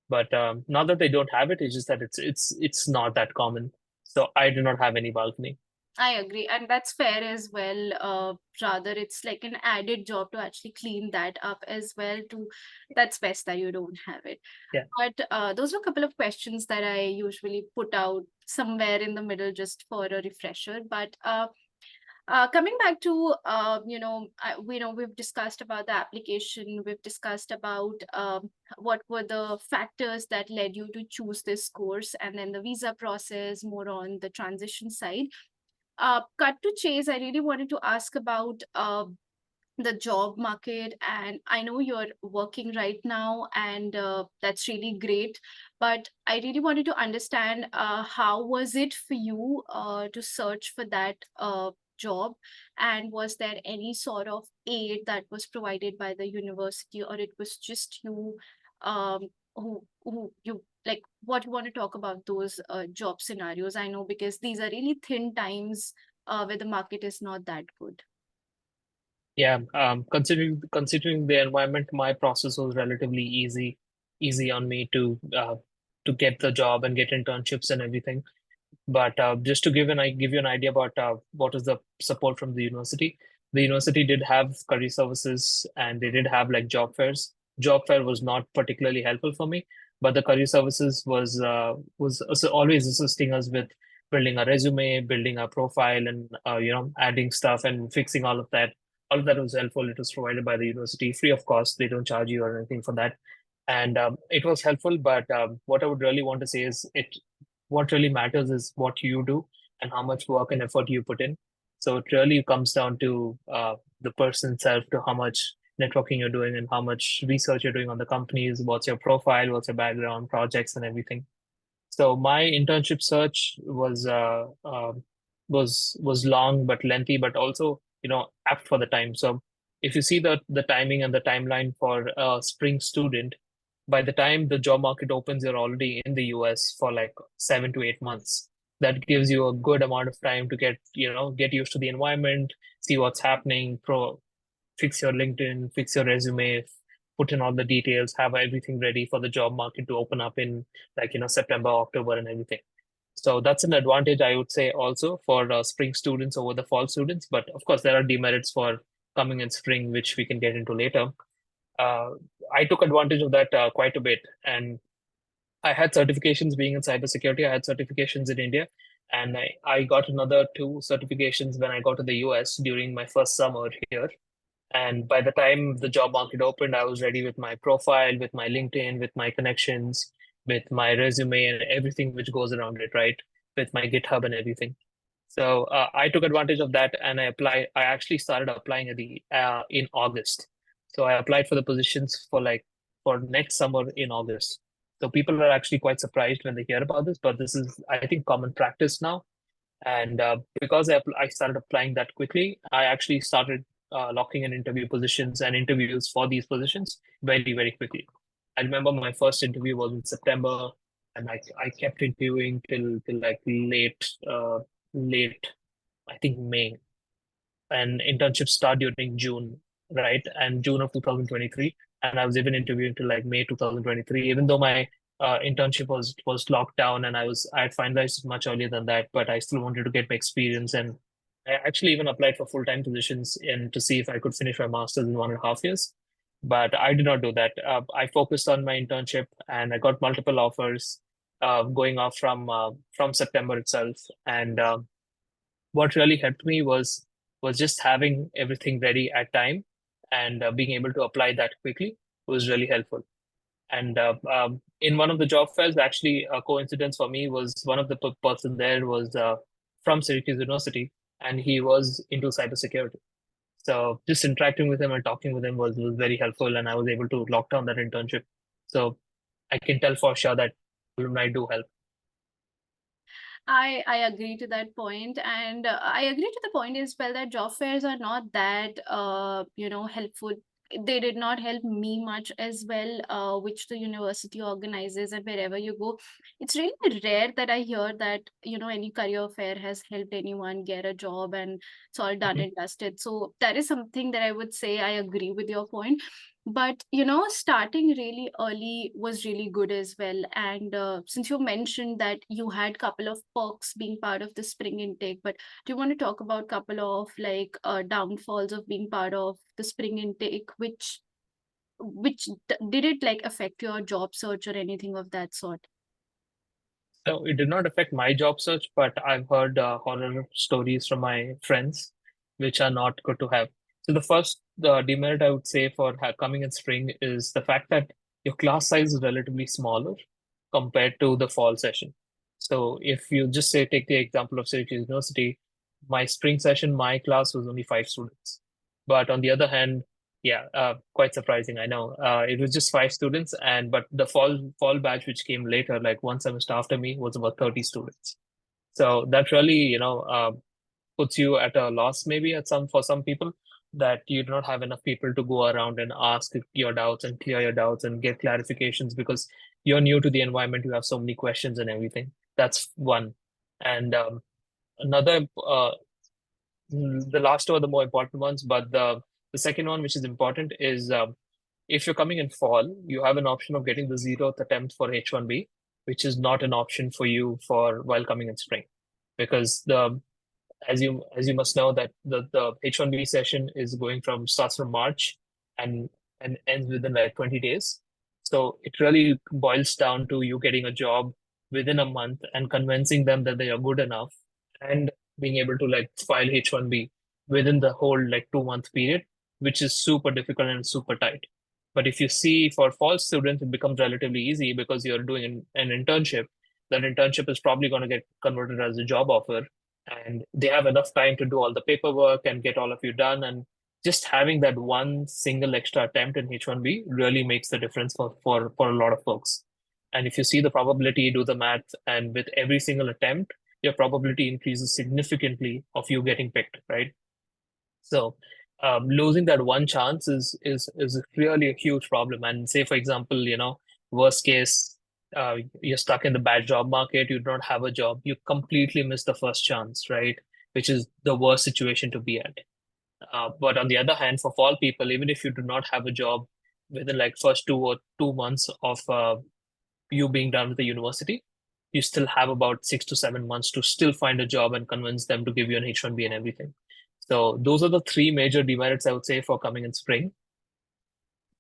But not that they don't have it, it's just that it's not that common. So I do not have any balcony. I agree, and that's fair as well. Rather, it's like an added job to actually clean that up as well. To That's best that you don't have it. Yeah. But those are a couple of questions that I usually put out somewhere in the middle just for a refresher. But coming back to we know we've discussed about the application, we've discussed about what were the factors that led you to choose this course, and then the visa process, more on the transition side. Cut to chase, I really wanted to ask about the job market, and I know you're working right now, and that's really great. But I really wanted to understand how was it for you to search for that job, and was there any sort of aid that was provided by the university, or it was just you who you like what you want to talk about those job scenarios? I know because these are really thin times where the market is not that good. Yeah, considering the environment, my process was relatively easy on me to get the job and get internships and everything. But just to give you an idea about what is the support from the university did have career services and they did have like job fairs. Job fair was not particularly helpful for me, but the career services was always assisting us with building a resume, building a profile, and adding stuff and fixing all of that. All of that was helpful. It was provided by the university free of cost. They don't charge you or anything for that, and it was helpful. But what I would really want to say is what really matters is what you do and how much work and effort you put in. So it really comes down to the person itself, to how much networking you're doing and how much research you're doing on the companies, what's your profile, what's your background, projects, and everything. So my internship search was long but lengthy, but also apt for the time. So if you see the timing and the timeline for a spring student, by the time the job market opens, you're already in the US for like 7 to 8 months. That gives you a good amount of time to get used to the environment, see what's happening, fix your LinkedIn, fix your resume, put in all the details, have everything ready for the job market to open up in like September, October, and everything. So that's an advantage, I would say, also for spring students over the fall students. But of course, there are demerits for coming in spring, which we can get into later. Uh, I took advantage of that quite a bit, and I had certifications being in cybersecurity. I had certifications in India, and I got another two certifications when I got to the US during my first summer here. And by the time the job market opened, I was ready with my profile, with my LinkedIn, with my connections, with my resume and everything which goes around it, right? With my GitHub and everything. So I took advantage of that and I applied. I actually started applying at the in August. So I applied for the positions for next summer in August. So people are actually quite surprised when they hear about this, but this is, I think, common practice now. And because I started applying that quickly, I actually started locking in interview positions and interviews for these positions very, very quickly. I remember my first interview was in September, and I kept interviewing till like late, I think May, and internships start during June, right? And June of 2023. And I was even interviewing till like May 2023, even though my internship was locked down and I had finalized much earlier than that, but I still wanted to get my experience. And I actually even applied for full-time positions and to see if I could finish my master's in 1.5 years. But I did not do that. I focused on my internship and I got multiple offers going off from September itself. And what really helped me was just having everything ready at time and being able to apply that quickly was really helpful. And in one of the job fairs, actually, a coincidence for me was one of the person there was from Syracuse University, and he was into cybersecurity. So just interacting with him and talking with him was very helpful, and I was able to lock down that internship. So I can tell for sure that alumni do help. I agree to that point, and I agree to the point as well that job fairs are not that helpful. They did not help me much as well, which the university organizes, and wherever you go, it's really rare that I hear that any career fair has helped anyone get a job and it's all done Mhm. and dusted. So that is something that I would say I agree with your point. But starting really early was really good as well. And since you mentioned that you had couple of perks being part of the spring intake, but do you want to talk about couple of like downfalls of being part of the spring intake, did it like affect your job search or anything of that sort? So it did not affect my job search, but I've heard horror stories from my friends, which are not good to have. So the demerit I would say for coming in spring is the fact that your class size is relatively smaller compared to the fall session. So if you just say take the example of Syracuse University, my spring session, my class was only 5 students. But on the other hand, yeah, quite surprising. I know. It was just 5 students, and but the fall batch which came later, like one semester after me, was about 30 students. So that really, puts you at a loss maybe at some for some people that you do not have enough people to go around and ask your doubts and clear your doubts and get clarifications because you're new to the environment. You have so many questions and everything. That's one. And another the last two are the more important ones, but the second one, which is important, is if you're coming in fall, you have an option of getting the 0th attempt for H1B, which is not an option for you for while coming in spring, because the as you must know that the H1B session is going from starts from March and ends within like 20 days. So it really boils down to you getting a job within a month and convincing them that they are good enough and being able to like file H1B within the whole like 2 month period, which is super difficult and super tight. But if you see for fall students, it becomes relatively easy because you're doing an internship. That internship is probably going to get converted as a job offer, and they have enough time to do all the paperwork and get all of you done. And just having that one single extra attempt in H1B really makes the difference for a lot of folks. And if you see the probability, do the math, and with every single attempt, your probability increases significantly of you getting picked, right? So losing that one chance is really a huge problem. And say, for example, worst case, you're stuck in the bad job market, you don't have a job, you completely miss the first chance, right? Which is the worst situation to be at. But on the other hand, for fall people, even if you do not have a job within like first 2 months of you being done with the university, you still have about 6 to 7 months to still find a job and convince them to give you an H1B and everything. So those are the three major demerits I would say for coming in spring.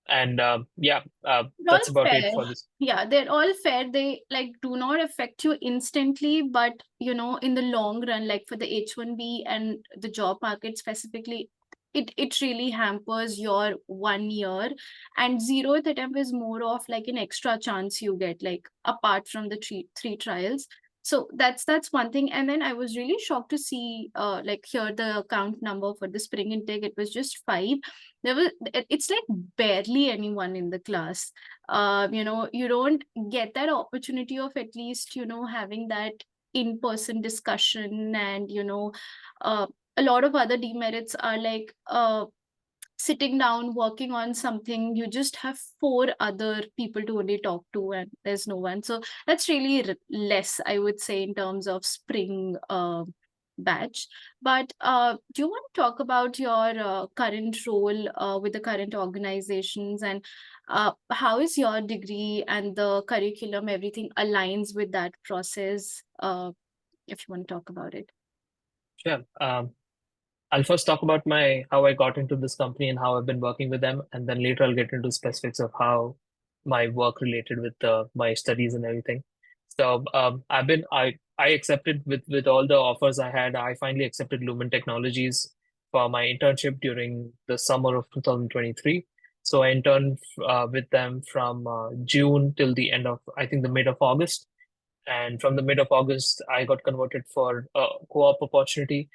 And yeah, They're all that's about it fair. for this. Yeah, they're all fair. They like do not affect you instantly, but in the long run, like for the H1B and the job market specifically, it really hampers your 1 year. And zeroth attempt is more of like an extra chance you get, like apart from the three trials. So that's one thing. And then I was really shocked to see like here the count number for the spring intake, it was just 5. It's like barely anyone in the class. You don't get that opportunity of at least, having that in-person discussion. And uh, a lot of other demerits are like sitting down working on something, you just have 4 other people to only talk to, and there's no one. So that's really less, I would say, in terms of spring batch. But do you want to talk about your current role with the current organizations, and how is your degree and the curriculum, everything aligns with that process, if you want to talk about it? Sure. I'll first talk about my how I got into this company and how I've been working with them, and then later I'll get into specifics of how my work related with my studies and everything. So I accepted with all the offers I had. I finally accepted Lumen Technologies for my internship during the summer of 2023. So I interned with them from June till the end of, I think, the mid of August. And from the mid of August, I got converted for a co-op opportunity,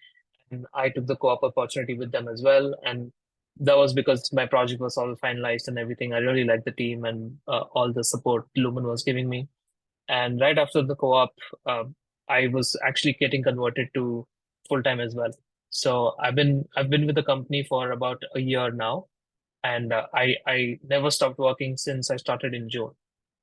and I took the co-op opportunity with them as well. And that was because my project was all finalized and everything. I really liked the team and all the support Lumen was giving me. And right after the co-op, uh, I was actually getting converted to full time as well. So I've been with the company for about a year now, and I never stopped working since I started in June.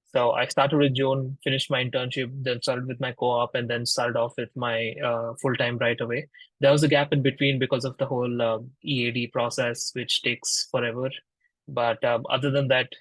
So I started with June, finished my internship, then started with my co-op, and then started off with my full-time right away. There was a gap in between because of the whole EAD process, which takes forever. But other than that,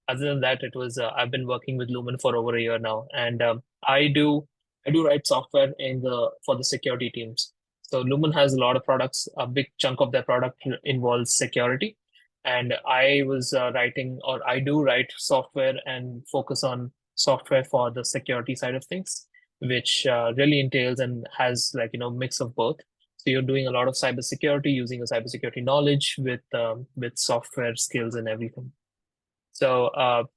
it was I've been working with Lumen for over a year now, and I do write software in the for the security teams. So Lumen has a lot of products. A big chunk of their product involves security, and I was writing, or I do write software and focus on software for the security side of things, which really entails and has, like, mix of both. So you're doing a lot of cybersecurity, using a cybersecurity knowledge with software skills and everything. So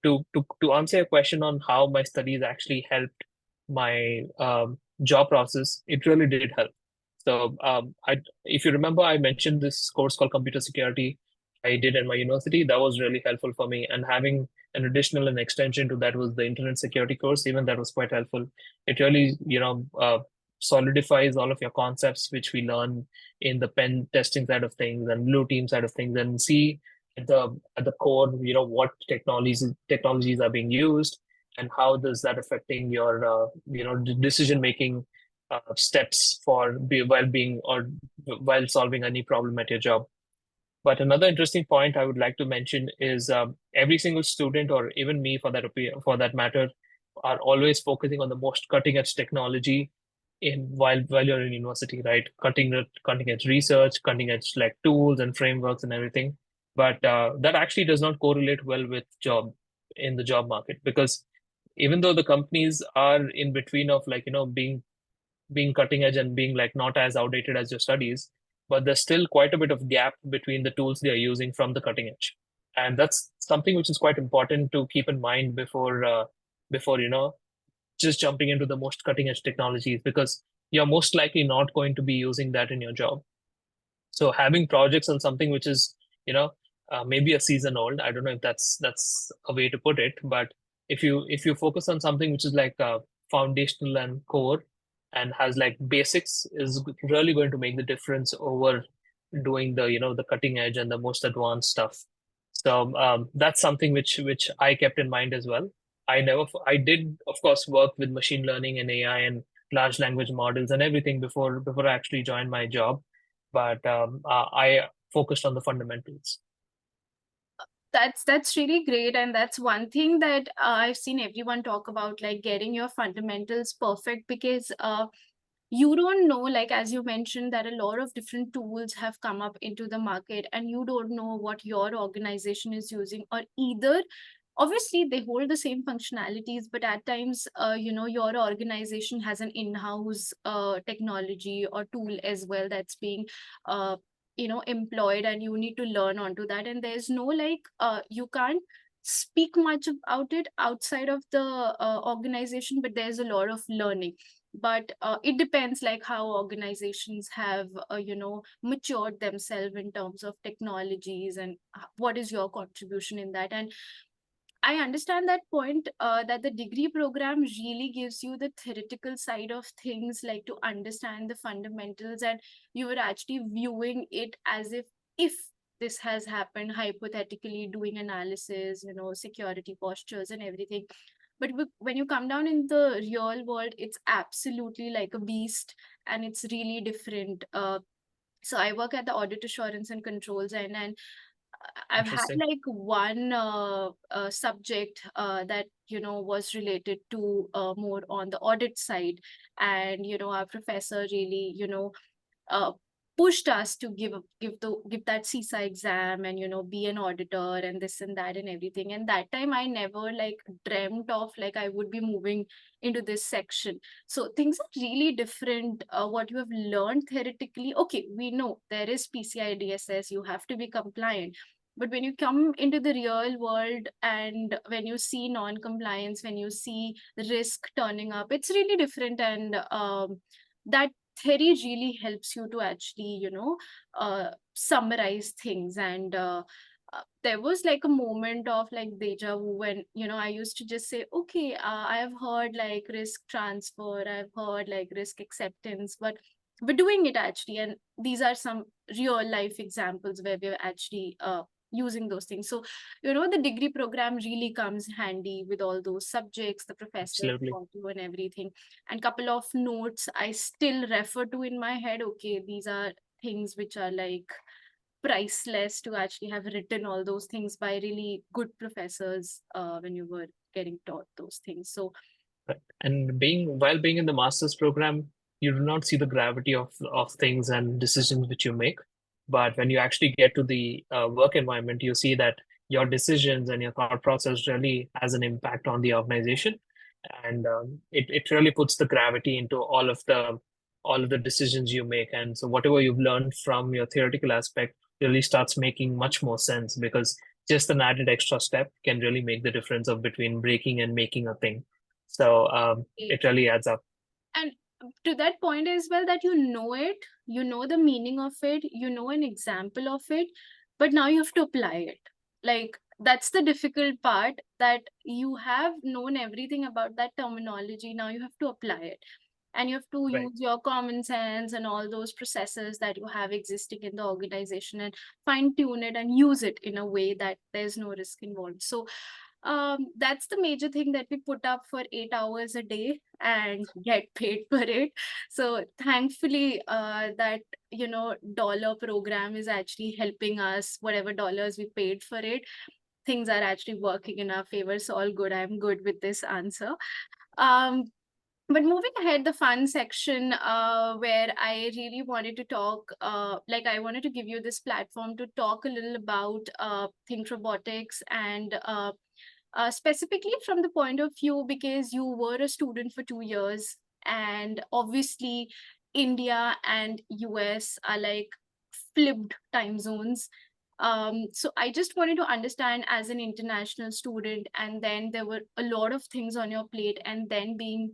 to answer your question on how my studies actually helped my job process, it really did help. So if you remember, I mentioned this course called computer security I did at my university. That was really helpful for me, and having an additional and extension to that was the internet security course. Even that was quite helpful. It really, solidifies all of your concepts, which we learn in the pen testing side of things and blue team side of things, and see at the core, what technologies are being used, and how does that affecting your decision making steps while being, or while solving any problem at your job. But another interesting point I would like to mention is every single student, or even me for that matter, are always focusing on the most cutting edge technology in while you're in university, right? Cutting edge research, cutting edge like tools and frameworks and everything. But that actually does not correlate well with job in the job market, because even though the companies are in between of, like, being cutting edge and being like not as outdated as your studies, but there's still quite a bit of gap between the tools they are using from the cutting edge. And that's something which is quite important to keep in mind before just jumping into the most cutting edge technologies, because you're most likely not going to be using that in your job. So having projects on something which is, maybe a season old, I don't know if that's a way to put it, but if you focus on something which is like foundational and core and has like basics, is really going to make the difference over doing the cutting edge and the most advanced stuff. So that's something which I kept in mind as well. I did, of course, work with machine learning and AI and large language models and everything before I actually joined my job, but I focused on the fundamentals. That's really great, and that's one thing that I've seen everyone talk about, like getting your fundamentals perfect, because you don't know, like as you mentioned, that a lot of different tools have come up into the market, and you don't know what your organization is using, or either obviously they hold the same functionalities, but at times your organization has an in-house technology or tool as well that's being uh, employed, and you need to learn onto that. And there's no like you can't speak much about it outside of the organization, but there's a lot of learning. But it depends like how organizations have matured themselves in terms of technologies, and what is your contribution in that. And I understand that point, that the degree program really gives you the theoretical side of things, like to understand the fundamentals, and you are actually viewing it as if this has happened, hypothetically doing analysis, security postures and everything. But when you come down in the real world, it's absolutely like a beast, and it's really different. So I work at the audit assurance and controls, and I've had Interesting. like one subject that was related to more on the audit side, and our professor really uh, pushed us to give that CISA exam, and be an auditor and this and that and everything. And that time I never like dreamt of like I would be moving into this section. So things are really different. What you have learned theoretically, okay, we know there is PCI DSS, you have to be compliant. But when you come into the real world, and when you see non-compliance, when you see risk turning up, it's really different. And that theory really helps you to actually summarize things. And there was like a moment of like deja vu, when I used to just say, okay, I have heard like risk transfer, I've heard like risk acceptance, but we're doing it actually. And these are some real life examples where we're actually using those things. So the degree program really comes handy with all those subjects, the professors Absolutely. taught you and everything. And couple of notes I still refer to in my head. Okay, these are things which are like priceless, to actually have written all those things by really good professors when you were getting taught those things. So Right. And while being in the master's program, you do not see the gravity of things and decisions which you make. But when you actually get to the work environment, you see that your decisions and your thought process really has an impact on the organization, and it really puts the gravity into all of the decisions you make. And so whatever you've learned from your theoretical aspect really starts making much more sense, because just an added extra step can really make the difference of between breaking and making a thing. So eh, it really adds up. and to that point as well, that it, the meaning of it, an example of it, but now you have to apply it. Like that's the difficult part, that you have known everything about that terminology, now you have to apply it. And you have to Right. use your common sense and all those processes that you have existing in the organization, and fine tune it and use it in a way that there's no risk involved. So that's the major thing, that we put up for 8 hours a day and get paid for it. So thankfully that dollar program is actually helping us. Whatever dollars we paid for it, things are actually working in our favor. So all good, I'm good with this answer. um but moving ahead, the fun section, where I really wanted to talk, like I wanted to give you this platform to talk a little about think robotics, and specifically from the point of view, because you were a student for 2 years, and obviously India and US are like flipped time zones. So I just wanted to understand, as an international student, and then there were a lot of things on your plate, and then being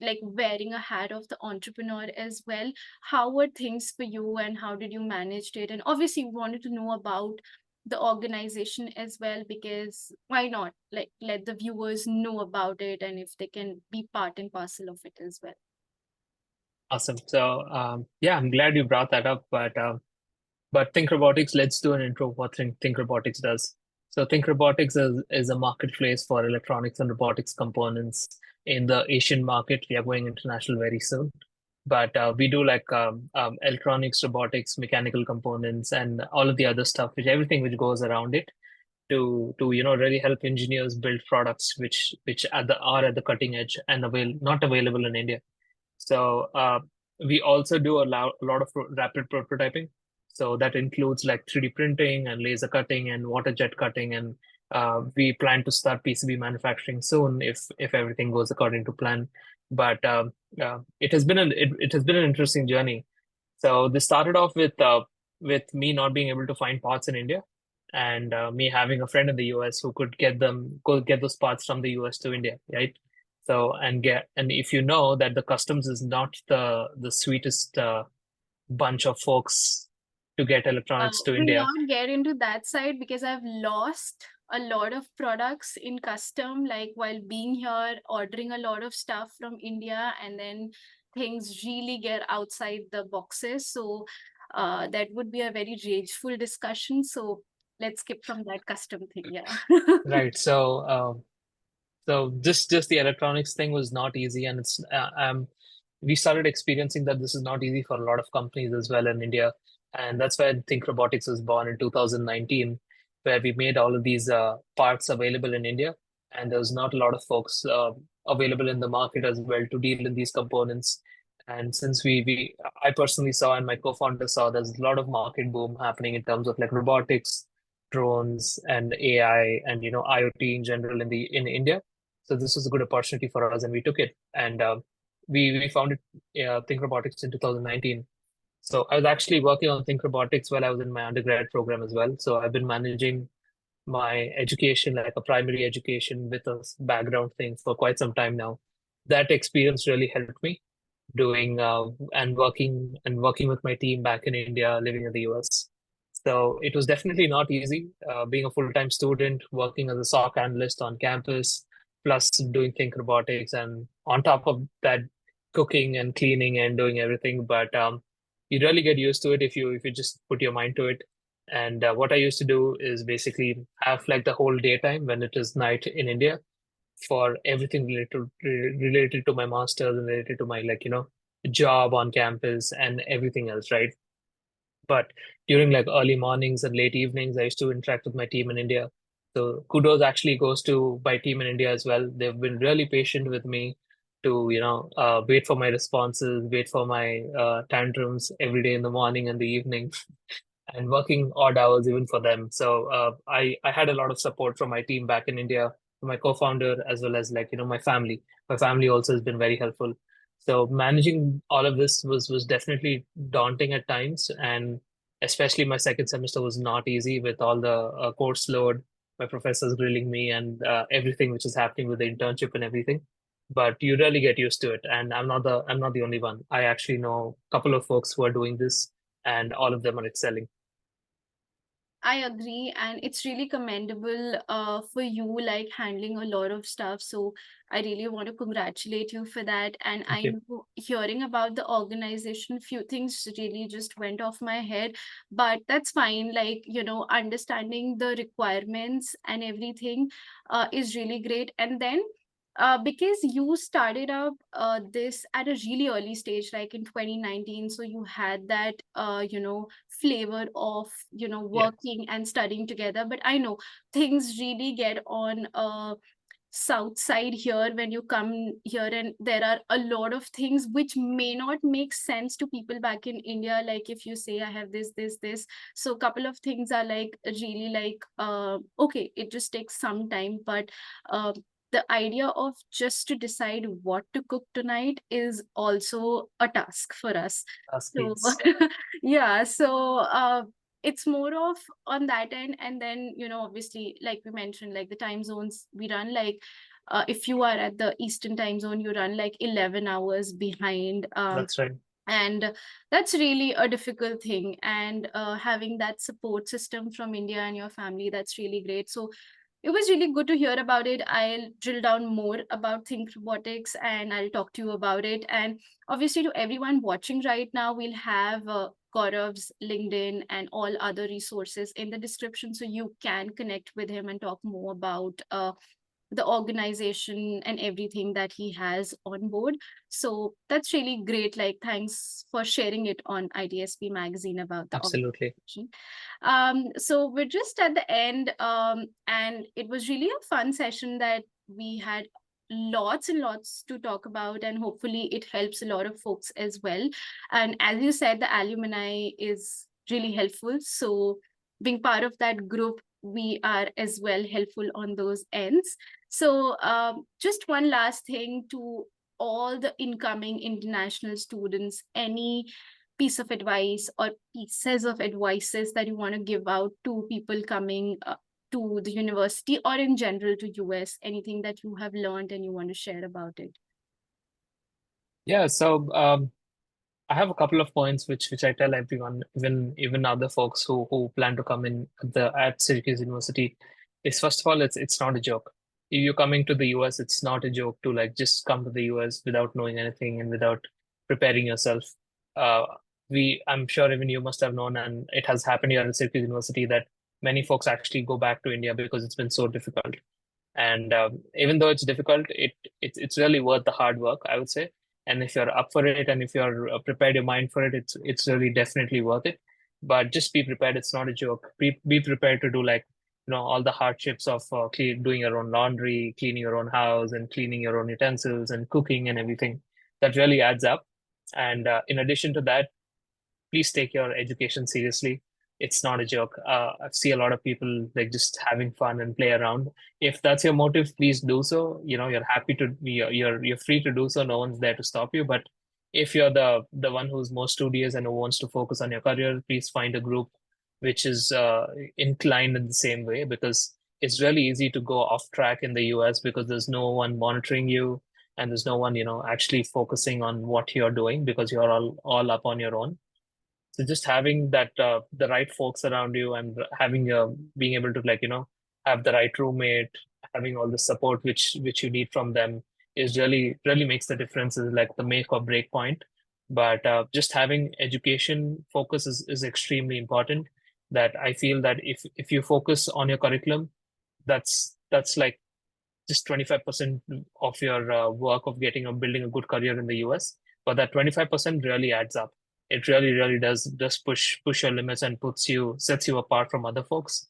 like wearing a hat of the entrepreneur as well, how were things for you, and how did you manage it? And obviously we wanted to know about the organization as well, because why not like let the viewers know about it, and if they can be part and parcel of it as well. Awesome. So yeah, I'm glad you brought that up. But Think Robotics, let's do an intro of what Think Robotics does. So Think Robotics is a marketplace for electronics and robotics components in the Asian market. We are going international very soon. But we do like electronics, robotics, mechanical components, and all of the other stuff, everything which goes around it, to really help engineers build products which are at the cutting edge and not available in India. So we also do a lot of rapid prototyping. So that includes like 3D printing and laser cutting and water jet cutting. And we plan to start PCB manufacturing soon if everything goes according to plan. But it has been an interesting journey. So this started off with with me not being able to find parts in India, and me having a friend in the US who could get those parts from the US to India, right? So and if you know that the customs is not the sweetest bunch of folks to get electronics to We'll India. not get into that side because I've lost a lot of products in custom, like while being here, ordering a lot of stuff from India, and then things really get outside the boxes. So that would be a very rageful discussion. So let's skip from that custom thing. Yeah. Right. So just the electronics thing was not easy, and we started experiencing that this is not easy for a lot of companies as well in India, and that's why Think Robotics was born in 2019, where we made all of these parts available in India, and there was not a lot of folks available in the market as well to deal in these components. And since I personally saw and my co-founder saw there's a lot of market boom happening in terms of like robotics, drones, and AI, and IoT in general in India. So this was a good opportunity for us, and we took it. And we founded Think Robotics in 2019. So I was actually working on Think Robotics while I was in my undergrad program as well. So I've been managing my education, like a primary education with a background thing for quite some time now. That experience really helped me doing and working with my team back in India, living in the US. So it was definitely not easy being a full-time student, working as a SOC analyst on campus, plus doing Think Robotics, and on top of that, cooking and cleaning and doing everything. But you really get used to it if you just put your mind to it. And what I used to do is basically have like the whole daytime when it is night in India for everything related to my master's and related to my job on campus and everything else, right? But during like early mornings and late evenings, I used to interact with my team in India. So kudos actually goes to my team in India as well. They've been really patient with me to, wait for my responses, wait for my tantrums every day in the morning and the evening, and working odd hours even for them. So I had a lot of support from my team back in India, from my co-founder, as well as like my family. My family also has been very helpful. So managing all of this was definitely daunting at times, and especially my second semester was not easy with all the course load, my professors grilling me, and everything which is happening with the internship and everything. But you really get used to it, and I'm not the only one. I actually know a couple of folks who are doing this, and all of them are excelling. I agree, and it's really commendable for you, like handling a lot of stuff. So I really want to congratulate you for that. And Thank I you. know hearing about the organization, few things really just went off my head, but that's fine. Like, understanding the requirements and everything is really great. And then because you started up this at a really early stage, like in 2019, so you had that flavor of Yeah, working and studying together. But I know things really get on south side here when you come here, and there are a lot of things which may not make sense to people back in India. Like if you say I have this, so a couple of things are like really like okay, it just takes some time. But uh, the idea of just to decide what to cook tonight is also a task for us. So skills. yeah, so it's more of on that end. And then obviously, like we mentioned, like the time zones we run, like if you are at the eastern time zone, you run like 11 hours behind. That's right. And that's really a difficult thing. And having that support system from India and your family, that's really great. So it was really good to hear about it. I'll drill down more about Think Robotics and I'll talk to you about it. And obviously, to everyone watching right now, we'll have Gaurav's LinkedIn and all other resources in the description, so you can connect with him and talk more about the organization and everything that he has on board. So that's really great. Like, thanks for sharing it on ITSP magazine about the Absolutely. organization. So we're just at the end, and it was really a fun session that we had lots and lots to talk about, and hopefully it helps a lot of folks as well. And as you said, the alumni is really helpful. So being part of that group, we are as well helpful on those ends. So just one last thing to all the incoming international students, any piece of advice or pieces of advices that you want to give out to people coming to the university or in general to US? Anything that you have learned and you want to share about it? Yeah, so I have a couple of points which I tell everyone, even other folks who plan to come in at Syracuse University, is first of all, it's not a joke. If you're coming to the US, it's not a joke to like just come to the US without knowing anything and without preparing yourself. Uh, I'm sure even you must have known, and it has happened here at Syracuse University that many folks actually go back to India because it's been so difficult. And even though it's difficult, it's really worth the hard work, I would say. And if you're up for it, and if you're prepared your mind for it, it's really definitely worth it. But just be prepared. It's not a joke. Be prepared to do like all the hardships of doing your own laundry, cleaning your own house, and cleaning your own utensils, and cooking and everything. That really adds up. And in addition to that, please take your education seriously. It's not a joke. I see a lot of people like just having fun and play around. If that's your motive, please do so. You're happy to be, you're free to do so. No one's there to stop you. But if you're the one who's more studious and who wants to focus on your career, please find a group which is inclined in the same way, because it's really easy to go off track in the US because there's no one monitoring you, and there's no one actually focusing on what you're doing because you're all up on your own. So just having that the right folks around you, and having being able to like have the right roommate, having all the support which you need from them is really makes the difference. Is like the make or break point. But just having education focus is extremely important. That I feel that if you focus on your curriculum, that's like just 25% of your work of getting or building a good career in the US. But that 25% really adds up. It really does push your limits and sets you apart from other folks.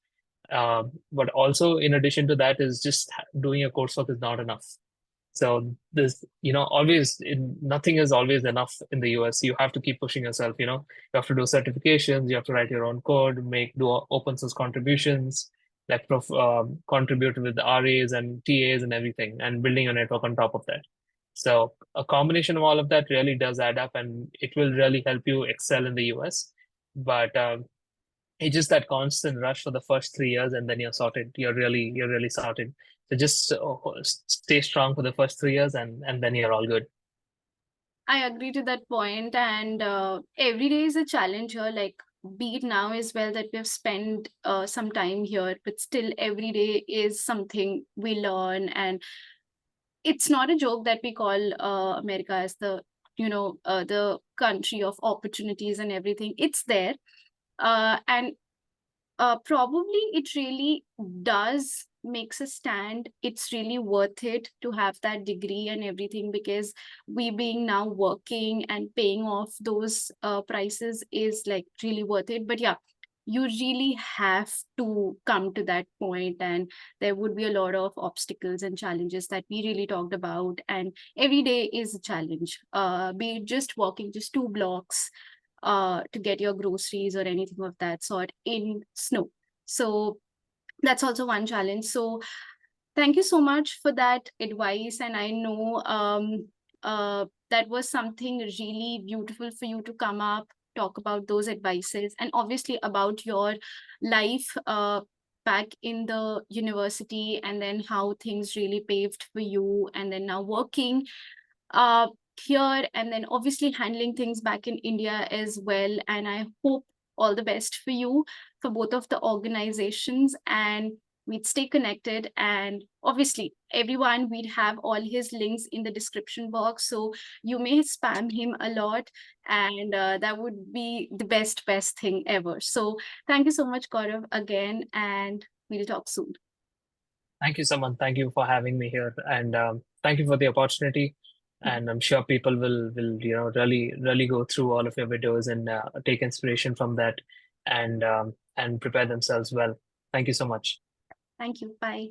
But also in addition to that is just doing your coursework is not enough. So there's, nothing is always enough in the US. You have to keep pushing yourself, you have to do certifications, you have to write your own code, do open source contributions, like contribute with the RAs and TAs and everything, and building a network on top of that. So a combination of all of that really does add up, and it will really help you excel in the US. But it's just that constant rush for the first 3 years, and then you're sorted. You're really sorted. So just stay strong for the first 3 years, and then you're all good. I agree to that point, and every day is a challenge here. Like, be it now as well that we've spent some time here, but still every day is something we learn, and it's not a joke that we call America as the country of opportunities and everything. It's there, and probably it really does makes a stand. It's really worth it to have that degree and everything, because we being now working and paying off those prices is like really worth it. But yeah, you really have to come to that point, and there would be a lot of obstacles and challenges that we really talked about, and every day is a challenge, be it just walking just 2 blocks to get your groceries or anything of that sort in snow. So that's also one challenge. So thank you so much for that advice. And I know that was something really beautiful for you to come up, talk about those advices, and obviously about your life back in the university, and then how things really paved for you, and then now working uh, here, and then obviously handling things back in India as well. And I hope all the best for you for both of the organizations, and we'd stay connected. And obviously, everyone, we'd have all his links in the description box. So you may spam him a lot, and that would be the best thing ever. So thank you so much, Gaurav, again, and we'll talk soon. Thank you, Saman. Thank you for having me here, and thank you for the opportunity. And I'm sure people will really go through all of your videos and take inspiration from that, and prepare themselves well. Thank you so much. Thank you. Bye.